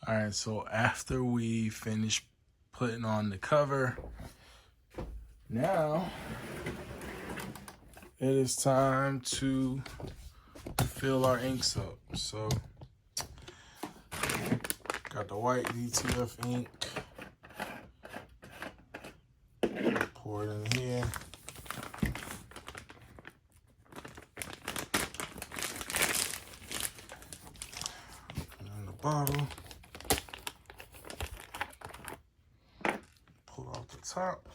All right, so after we finish putting on the cover, now it is time to fill our inks up. So got the white DTF ink. Pour it in here. Put it in the bottle. Pull off the top.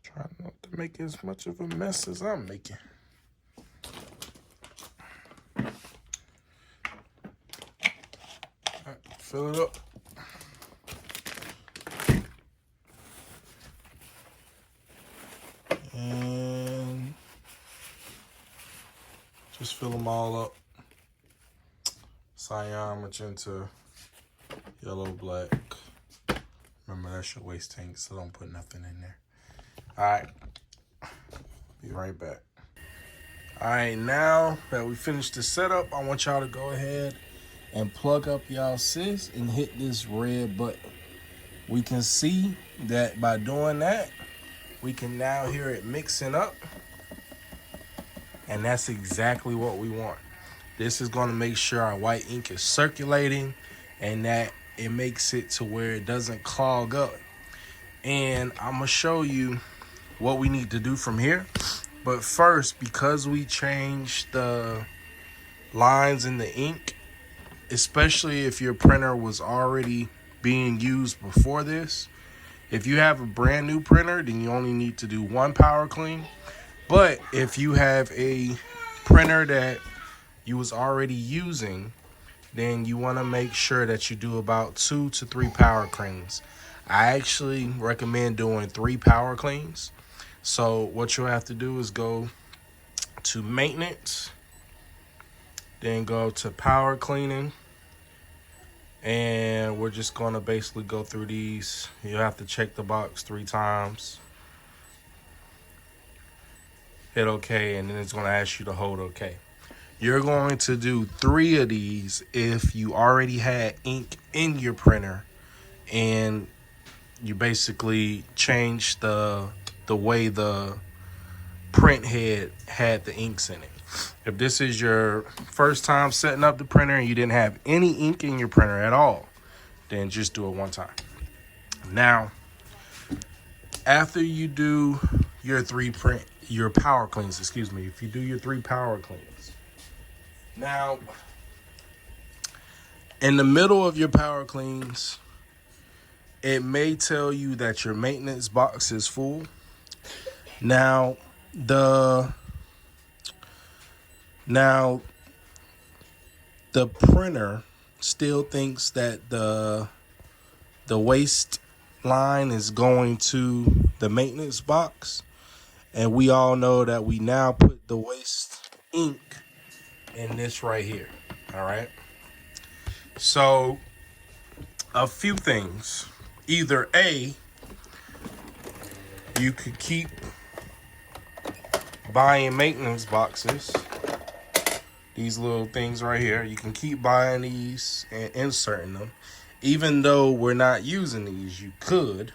Try not to make as much of a mess as I'm making. All right, fill it up. And just fill them all up. Cyan, magenta, yellow, black. Remember, that's your waste tank, so don't put nothing in there. All right, be right back. All right, now that we finished the setup, I want y'all to go ahead and plug up y'all CISS and hit this red button. We can see that by doing that, we can now hear it mixing up, and that's exactly what we want. This is going to make sure our white ink is circulating and that it makes it to where it doesn't clog up. And I'm going to show you what we need to do from here. But first, because we changed the lines in the ink, especially if your printer was already being used before this, if you have a brand new printer, then you only need to do one power clean. But if you have a printer that you was already using, then you want to make sure that you do about 2 to 3 power cleans. I actually recommend doing 3 power cleans. So what you'll have to do is go to maintenance, then go to power cleaning, and we're just going to basically go through these. You'll have to check the box 3 times, hit OK, and then it's going to ask you to hold OK. You're going to do 3 of these if you already had ink in your printer and you basically changed the way the print head had the inks in it. If this is your first time setting up the printer and you didn't have any ink in your printer at all, then just do it one time. Now, after you do your power cleans, if you do your 3 power cleans, now, in the middle of your power cleans, it may tell you that your maintenance box is full. Now, the printer still thinks that the waste line is going to the maintenance box, and we all know that we now put the waste ink in this right here. All right, so a few things. Either A, you could keep buying maintenance boxes, these little things right here. You can keep buying these and inserting them. Even though we're not using these, you could,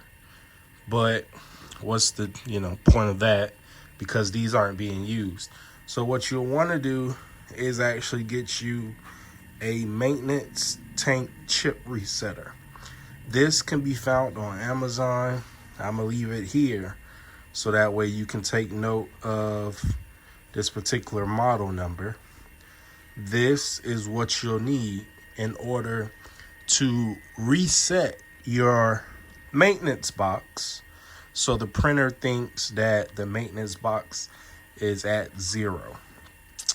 but what's the point of that? because these aren't being used. So what you'll want to do is actually get you a maintenance tank chip resetter. This can be found on Amazon. I'm gonna leave it here so that way you can take note of this particular model number. This is what you'll need in order to reset your maintenance box so the printer thinks that the maintenance box is at 0.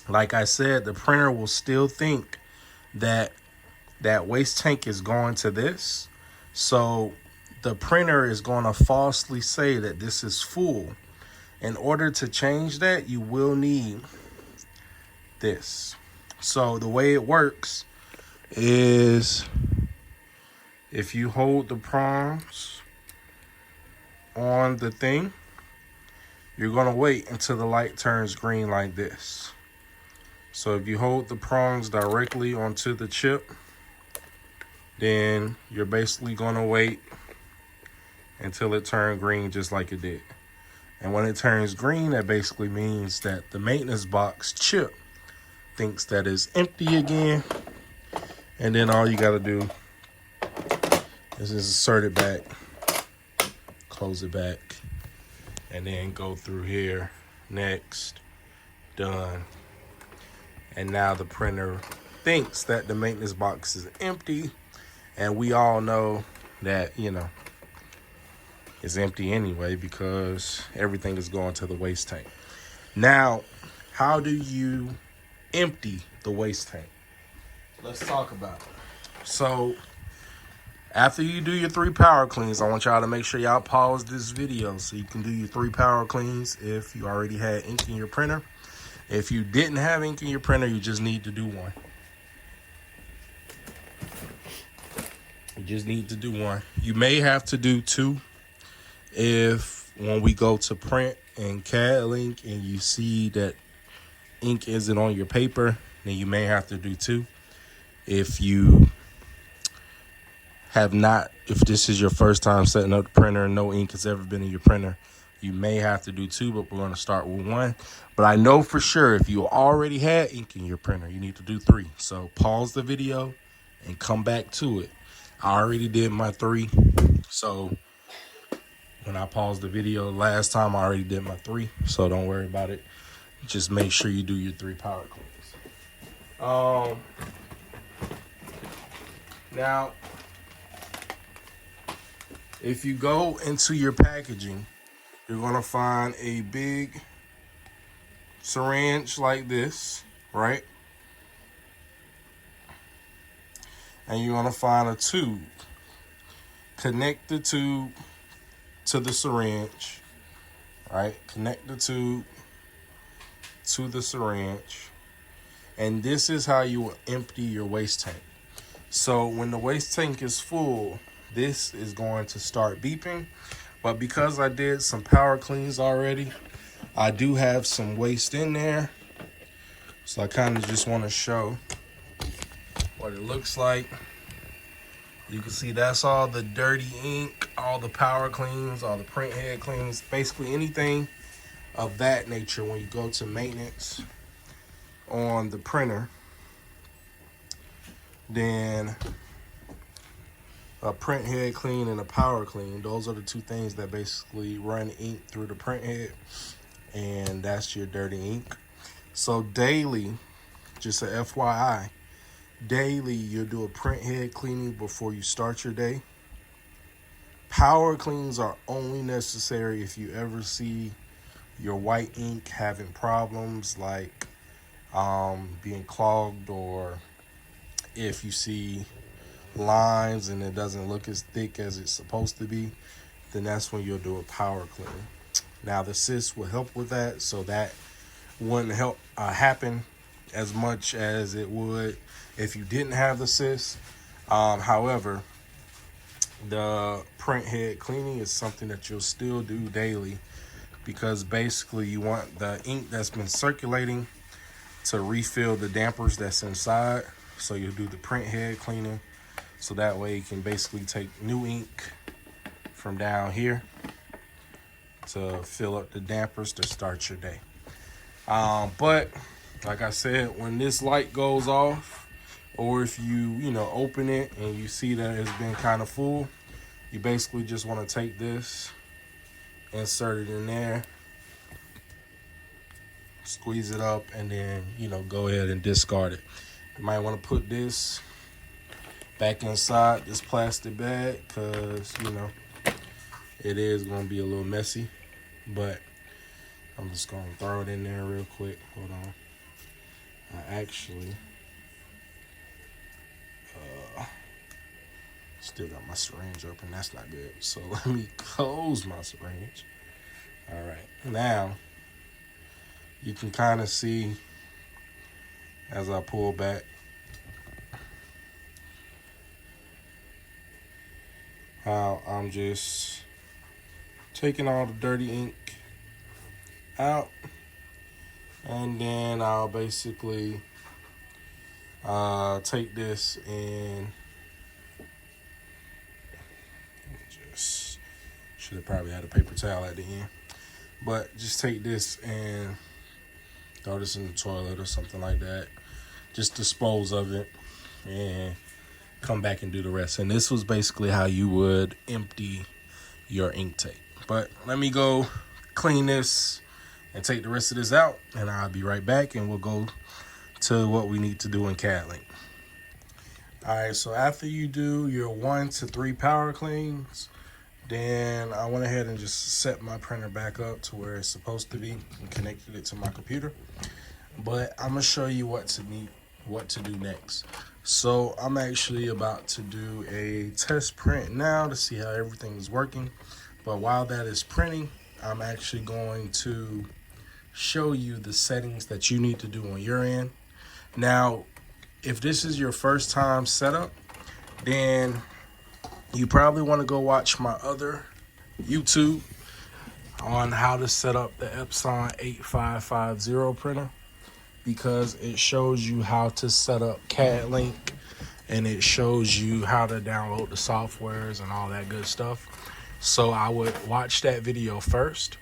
Like I said, the printer will still think that that waste tank is going to this. So the printer is going to falsely say that this is full. In order to change that, you will need this. So the way it works is if you hold the prongs on the thing, you're going to wait until the light turns green like this. So if you hold the prongs directly onto the chip, then you're basically going to wait until it turns green just like it did. And when it turns green, that basically means that the maintenance box chip thinks that it's empty again. And then all you got to do is just insert it back, close it back, and then go through here. Next, done. And now the printer thinks that the maintenance box is empty. And we all know that, it's empty anyway because everything is going to the waste tank. Now, how do you empty the waste tank? Let's talk about it. So, after you do your 3 power cleans, I want y'all to make sure y'all pause this video so you can do your 3 power cleans if you already had ink in your printer. If you didn't have ink in your printer, you just need to do 1. You just need to do 1. You may have to do 2 if when we go to print and CAD link and you see that ink isn't on your paper, then you may have to do 2. If you have not, if this is your first time setting up the printer and no ink has ever been in your printer, you may have to do 2, but we're going to start with 1. But I know for sure if you already had ink in your printer, you need to do 3. So pause the video and come back to it. I already did my 3. So when I paused the video last time, I already did my 3. So don't worry about it. Just make sure you do your 3 power cleans. Now, if you go into your packaging, you're going to find a big syringe like this, right? And you're going to find a tube. Connect the tube to the syringe, right? Connect the tube to the syringe. And this is how you will empty your waste tank. So when the waste tank is full, this is going to start beeping. But because I did some power cleans already, I do have some waste in there. So I kind of just want to show what it looks like. You can see that's all the dirty ink, all the power cleans, all the print head cleans, basically anything of that nature when you go to maintenance on the printer. Then a print head clean and a power clean. Those are the 2 things that basically run ink through the print head. And that's your dirty ink. So daily, just a FYI, daily you'll do a print head cleaning before you start your day. Power cleans are only necessary if you ever see your white ink having problems like being clogged, or if you see lines and it doesn't look as thick as it's supposed to be, then that's when you'll do a power clean. Now the CISS will help with that, so that wouldn't help happen as much as it would if you didn't have the CISS. However, the print head cleaning is something that you'll still do daily, because basically you want the ink that's been circulating to refill the dampers that's inside. So you'll do the print head cleaning, so that way you can basically take new ink from down here, to fill up the dampers to start your day. But like I said, when this light goes off, or if you open it and you see that it's been kind of full, you basically just want to take this, insert it in there, squeeze it up, and then go ahead and discard it. You might want to put this back inside this plastic bag because it is going to be a little messy, but I'm just going to throw it in there real quick. Hold on. I actually still got my syringe open. That's not good. So let me close my syringe. All right. Now, you can kind of see as I pull back how I'm just taking all the dirty ink out, and then I'll basically take this and just should have probably had a paper towel at the end, but just take this and throw this in the toilet or something like that. Just dispose of it and come back and do the rest. And this was basically how you would empty your ink tape. But let me go clean this and take the rest of this out, and I'll be right back and we'll go to what we need to do in CADLink. All right, so after you do your 1 to 3 power cleans, then I went ahead and just set my printer back up to where it's supposed to be and connected it to my computer. But I'm gonna show you what to do next. So I'm actually about to do a test print now to see how everything is working. But while that is printing, I'm actually going to show you the settings that you need to do on your end. Now, if this is your first time setup, then you probably want to go watch my other YouTube on how to set up the Epson 8550 printer, because it shows you how to set up CADLink and it shows you how to download the softwares and all that good stuff. So I would watch that video first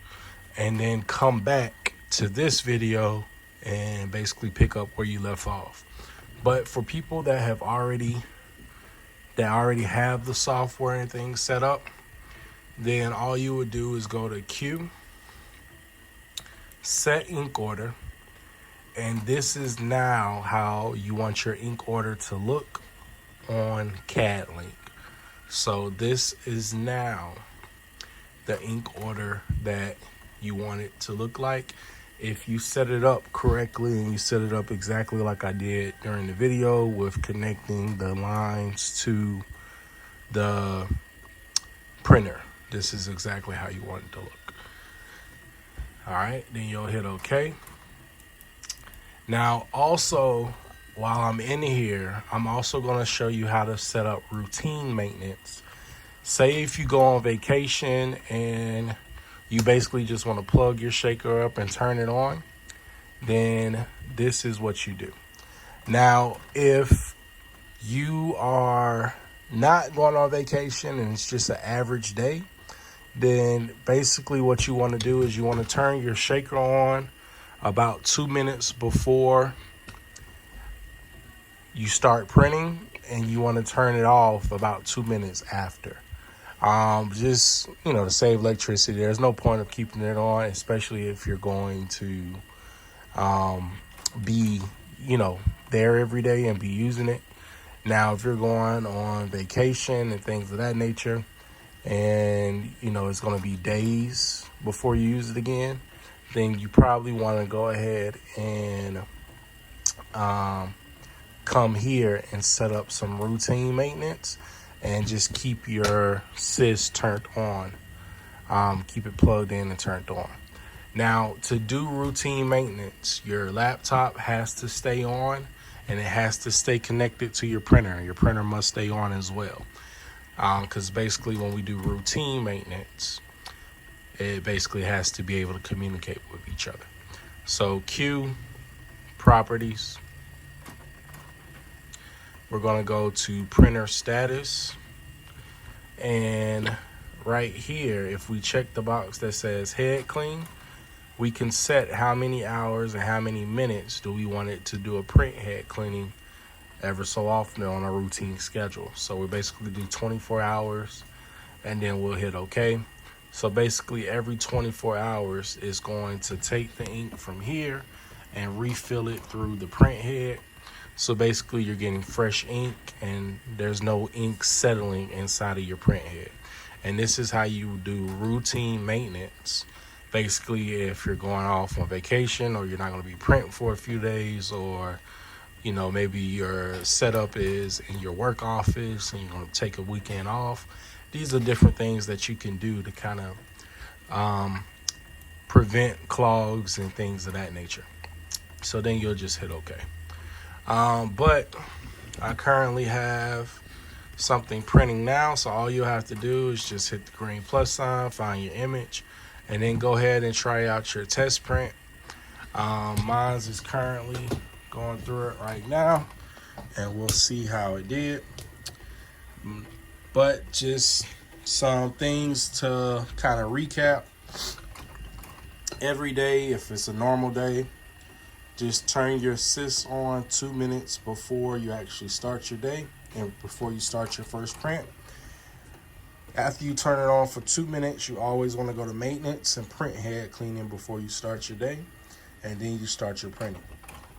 and then come back to this video and basically pick up where you left off. But for people that already have the software and things set up, then all you would do is go to Q, set ink order, and this is now how you want your ink order to look on CADLink. So this is now the ink order that you want it to look like. If you set it up correctly and you set it up exactly like I did during the video with connecting the lines to the printer, this is exactly how you want it to look. All right, then you'll hit OK. Now, also, while I'm in here, I'm also going to show you how to set up routine maintenance. Say if you go on vacation and you basically just want to plug your shaker up and turn it on, then this is what you do. Now, if you are not going on vacation and it's just an average day, then basically what you want to do is you want to turn your shaker on about 2 minutes before you start printing, and you want to turn it off about 2 minutes after. Just, to save electricity. There's no point of keeping it on, especially if you're going to be, there every day and be using it. Now, if you're going on vacation and things of that nature, and, it's going to be days before you use it again, then you probably want to go ahead and come here and set up some routine maintenance and just keep your CISS turned on. Keep it plugged in and turned on. Now, to do routine maintenance, your laptop has to stay on and it has to stay connected to your printer. Your printer must stay on as well. Because basically when we do routine maintenance, it basically has to be able to communicate with each other. So Q, properties. We're going to go to printer status, and right here, if we check the box that says head clean, we can set how many hours and how many minutes do we want it to do a print head cleaning ever so often on a routine schedule. So we basically do 24 hours and then we'll hit OK. So basically every 24 hours is going to take the ink from here and refill it through the print head. So basically you're getting fresh ink and there's no ink settling inside of your print head. And this is how you do routine maintenance. Basically, if you're going off on vacation or you're not going to be printing for a few days, or you know, maybe your setup is in your work office and you're going to take a weekend off. These are different things that you can do to kind of prevent clogs and things of that nature. So then you'll just hit OK. But I currently have something printing now, so all you have to do is just hit the green plus sign, find your image, and then go ahead and try out your test print. Mine's is currently going through it right now, and we'll see how it did. But just some things to kind of recap. Every day, if it's a normal day, just turn your CISS on 2 minutes before you actually start your day and before you start your first print. After you turn it on for 2 minutes, you always want to go to maintenance and print head cleaning before you start your day, and then you start your printing.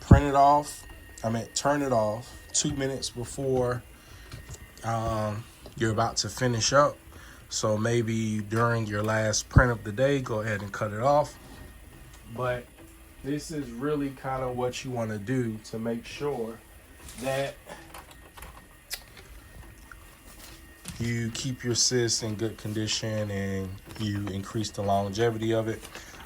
Turn it off 2 minutes before you're about to finish up. So maybe during your last print of the day, go ahead and cut it off. But this is really kind of what you want to do to make sure that you keep your CISS in good condition and you increase the longevity of it.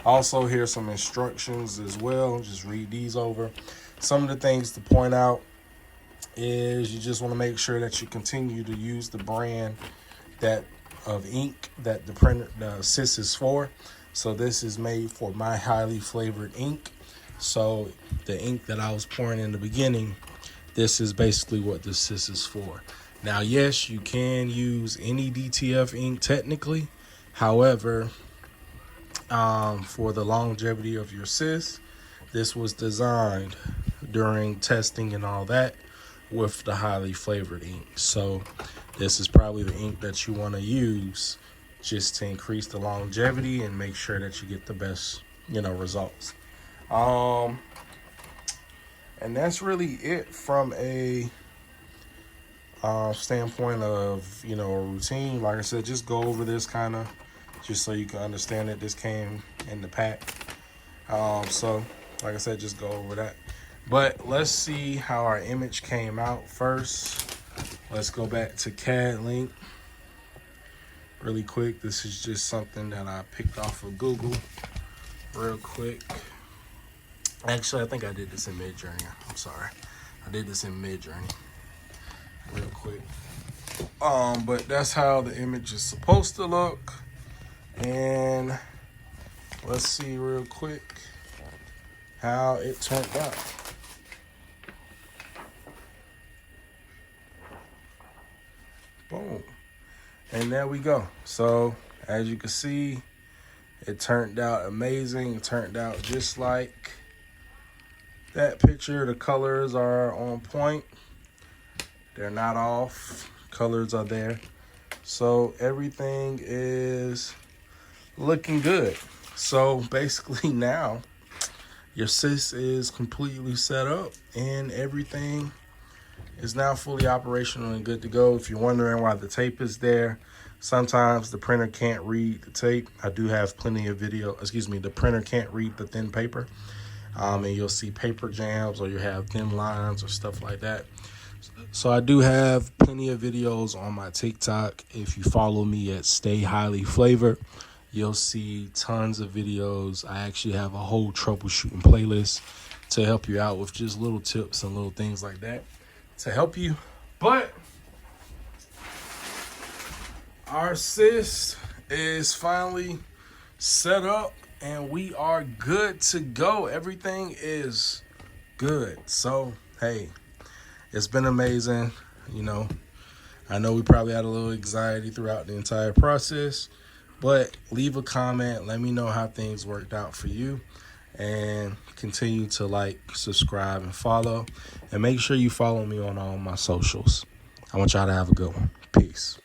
Also, here's some instructions as well. Just read these over. Some of the things to point out is you just want to make sure that you continue to use the brand that of ink that the CISS is for. So this is made for my highly flavored ink. So the ink that I was pouring in the beginning, this is basically what the CISS is for. Now, yes, you can use any DTF ink technically. However, for the longevity of your CISS, this was designed during testing and all that with the highly flavored ink. So this is probably the ink that you want to use just to increase the longevity and make sure that you get the best, results. And that's really it from a standpoint of, a routine. Like I said, just go over this kind of just so you can understand that this came in the pack. So like I said, just go over that. But let's see how our image came out first. Let's go back to CAD link really quick. This is just something that I picked off of Google real quick. Actually, I think I did this in Midjourney. I'm sorry. I did this in Midjourney real quick. But that's how the image is supposed to look. And let's see real quick how it turned out. Boom. And there we go. So as you can see, it turned out amazing. It turned out just like that picture. The colors are on point. They're not off. Colors are there. So everything is looking good. So basically now your CISS is completely set up and everything is now fully operational and good to go. If you're wondering why the tape is there, sometimes the printer can't read the tape. I do have plenty of video, the printer can't read the thin paper. And you'll see paper jams or you have thin lines or stuff like that. So I do have plenty of videos on my TikTok. If you follow me at Stay Highly Flavored, you'll see tons of videos. I actually have a whole troubleshooting playlist to help you out with just little tips and little things like that to help you. But our CISS is finally set up and we are good to go. Everything is good. So, hey, it's been amazing. I know we probably had a little anxiety throughout the entire process, but leave a comment. Let me know how things worked out for you. And continue to like, subscribe, and follow. And make sure you follow me on all my socials. I want y'all to have a good one. Peace.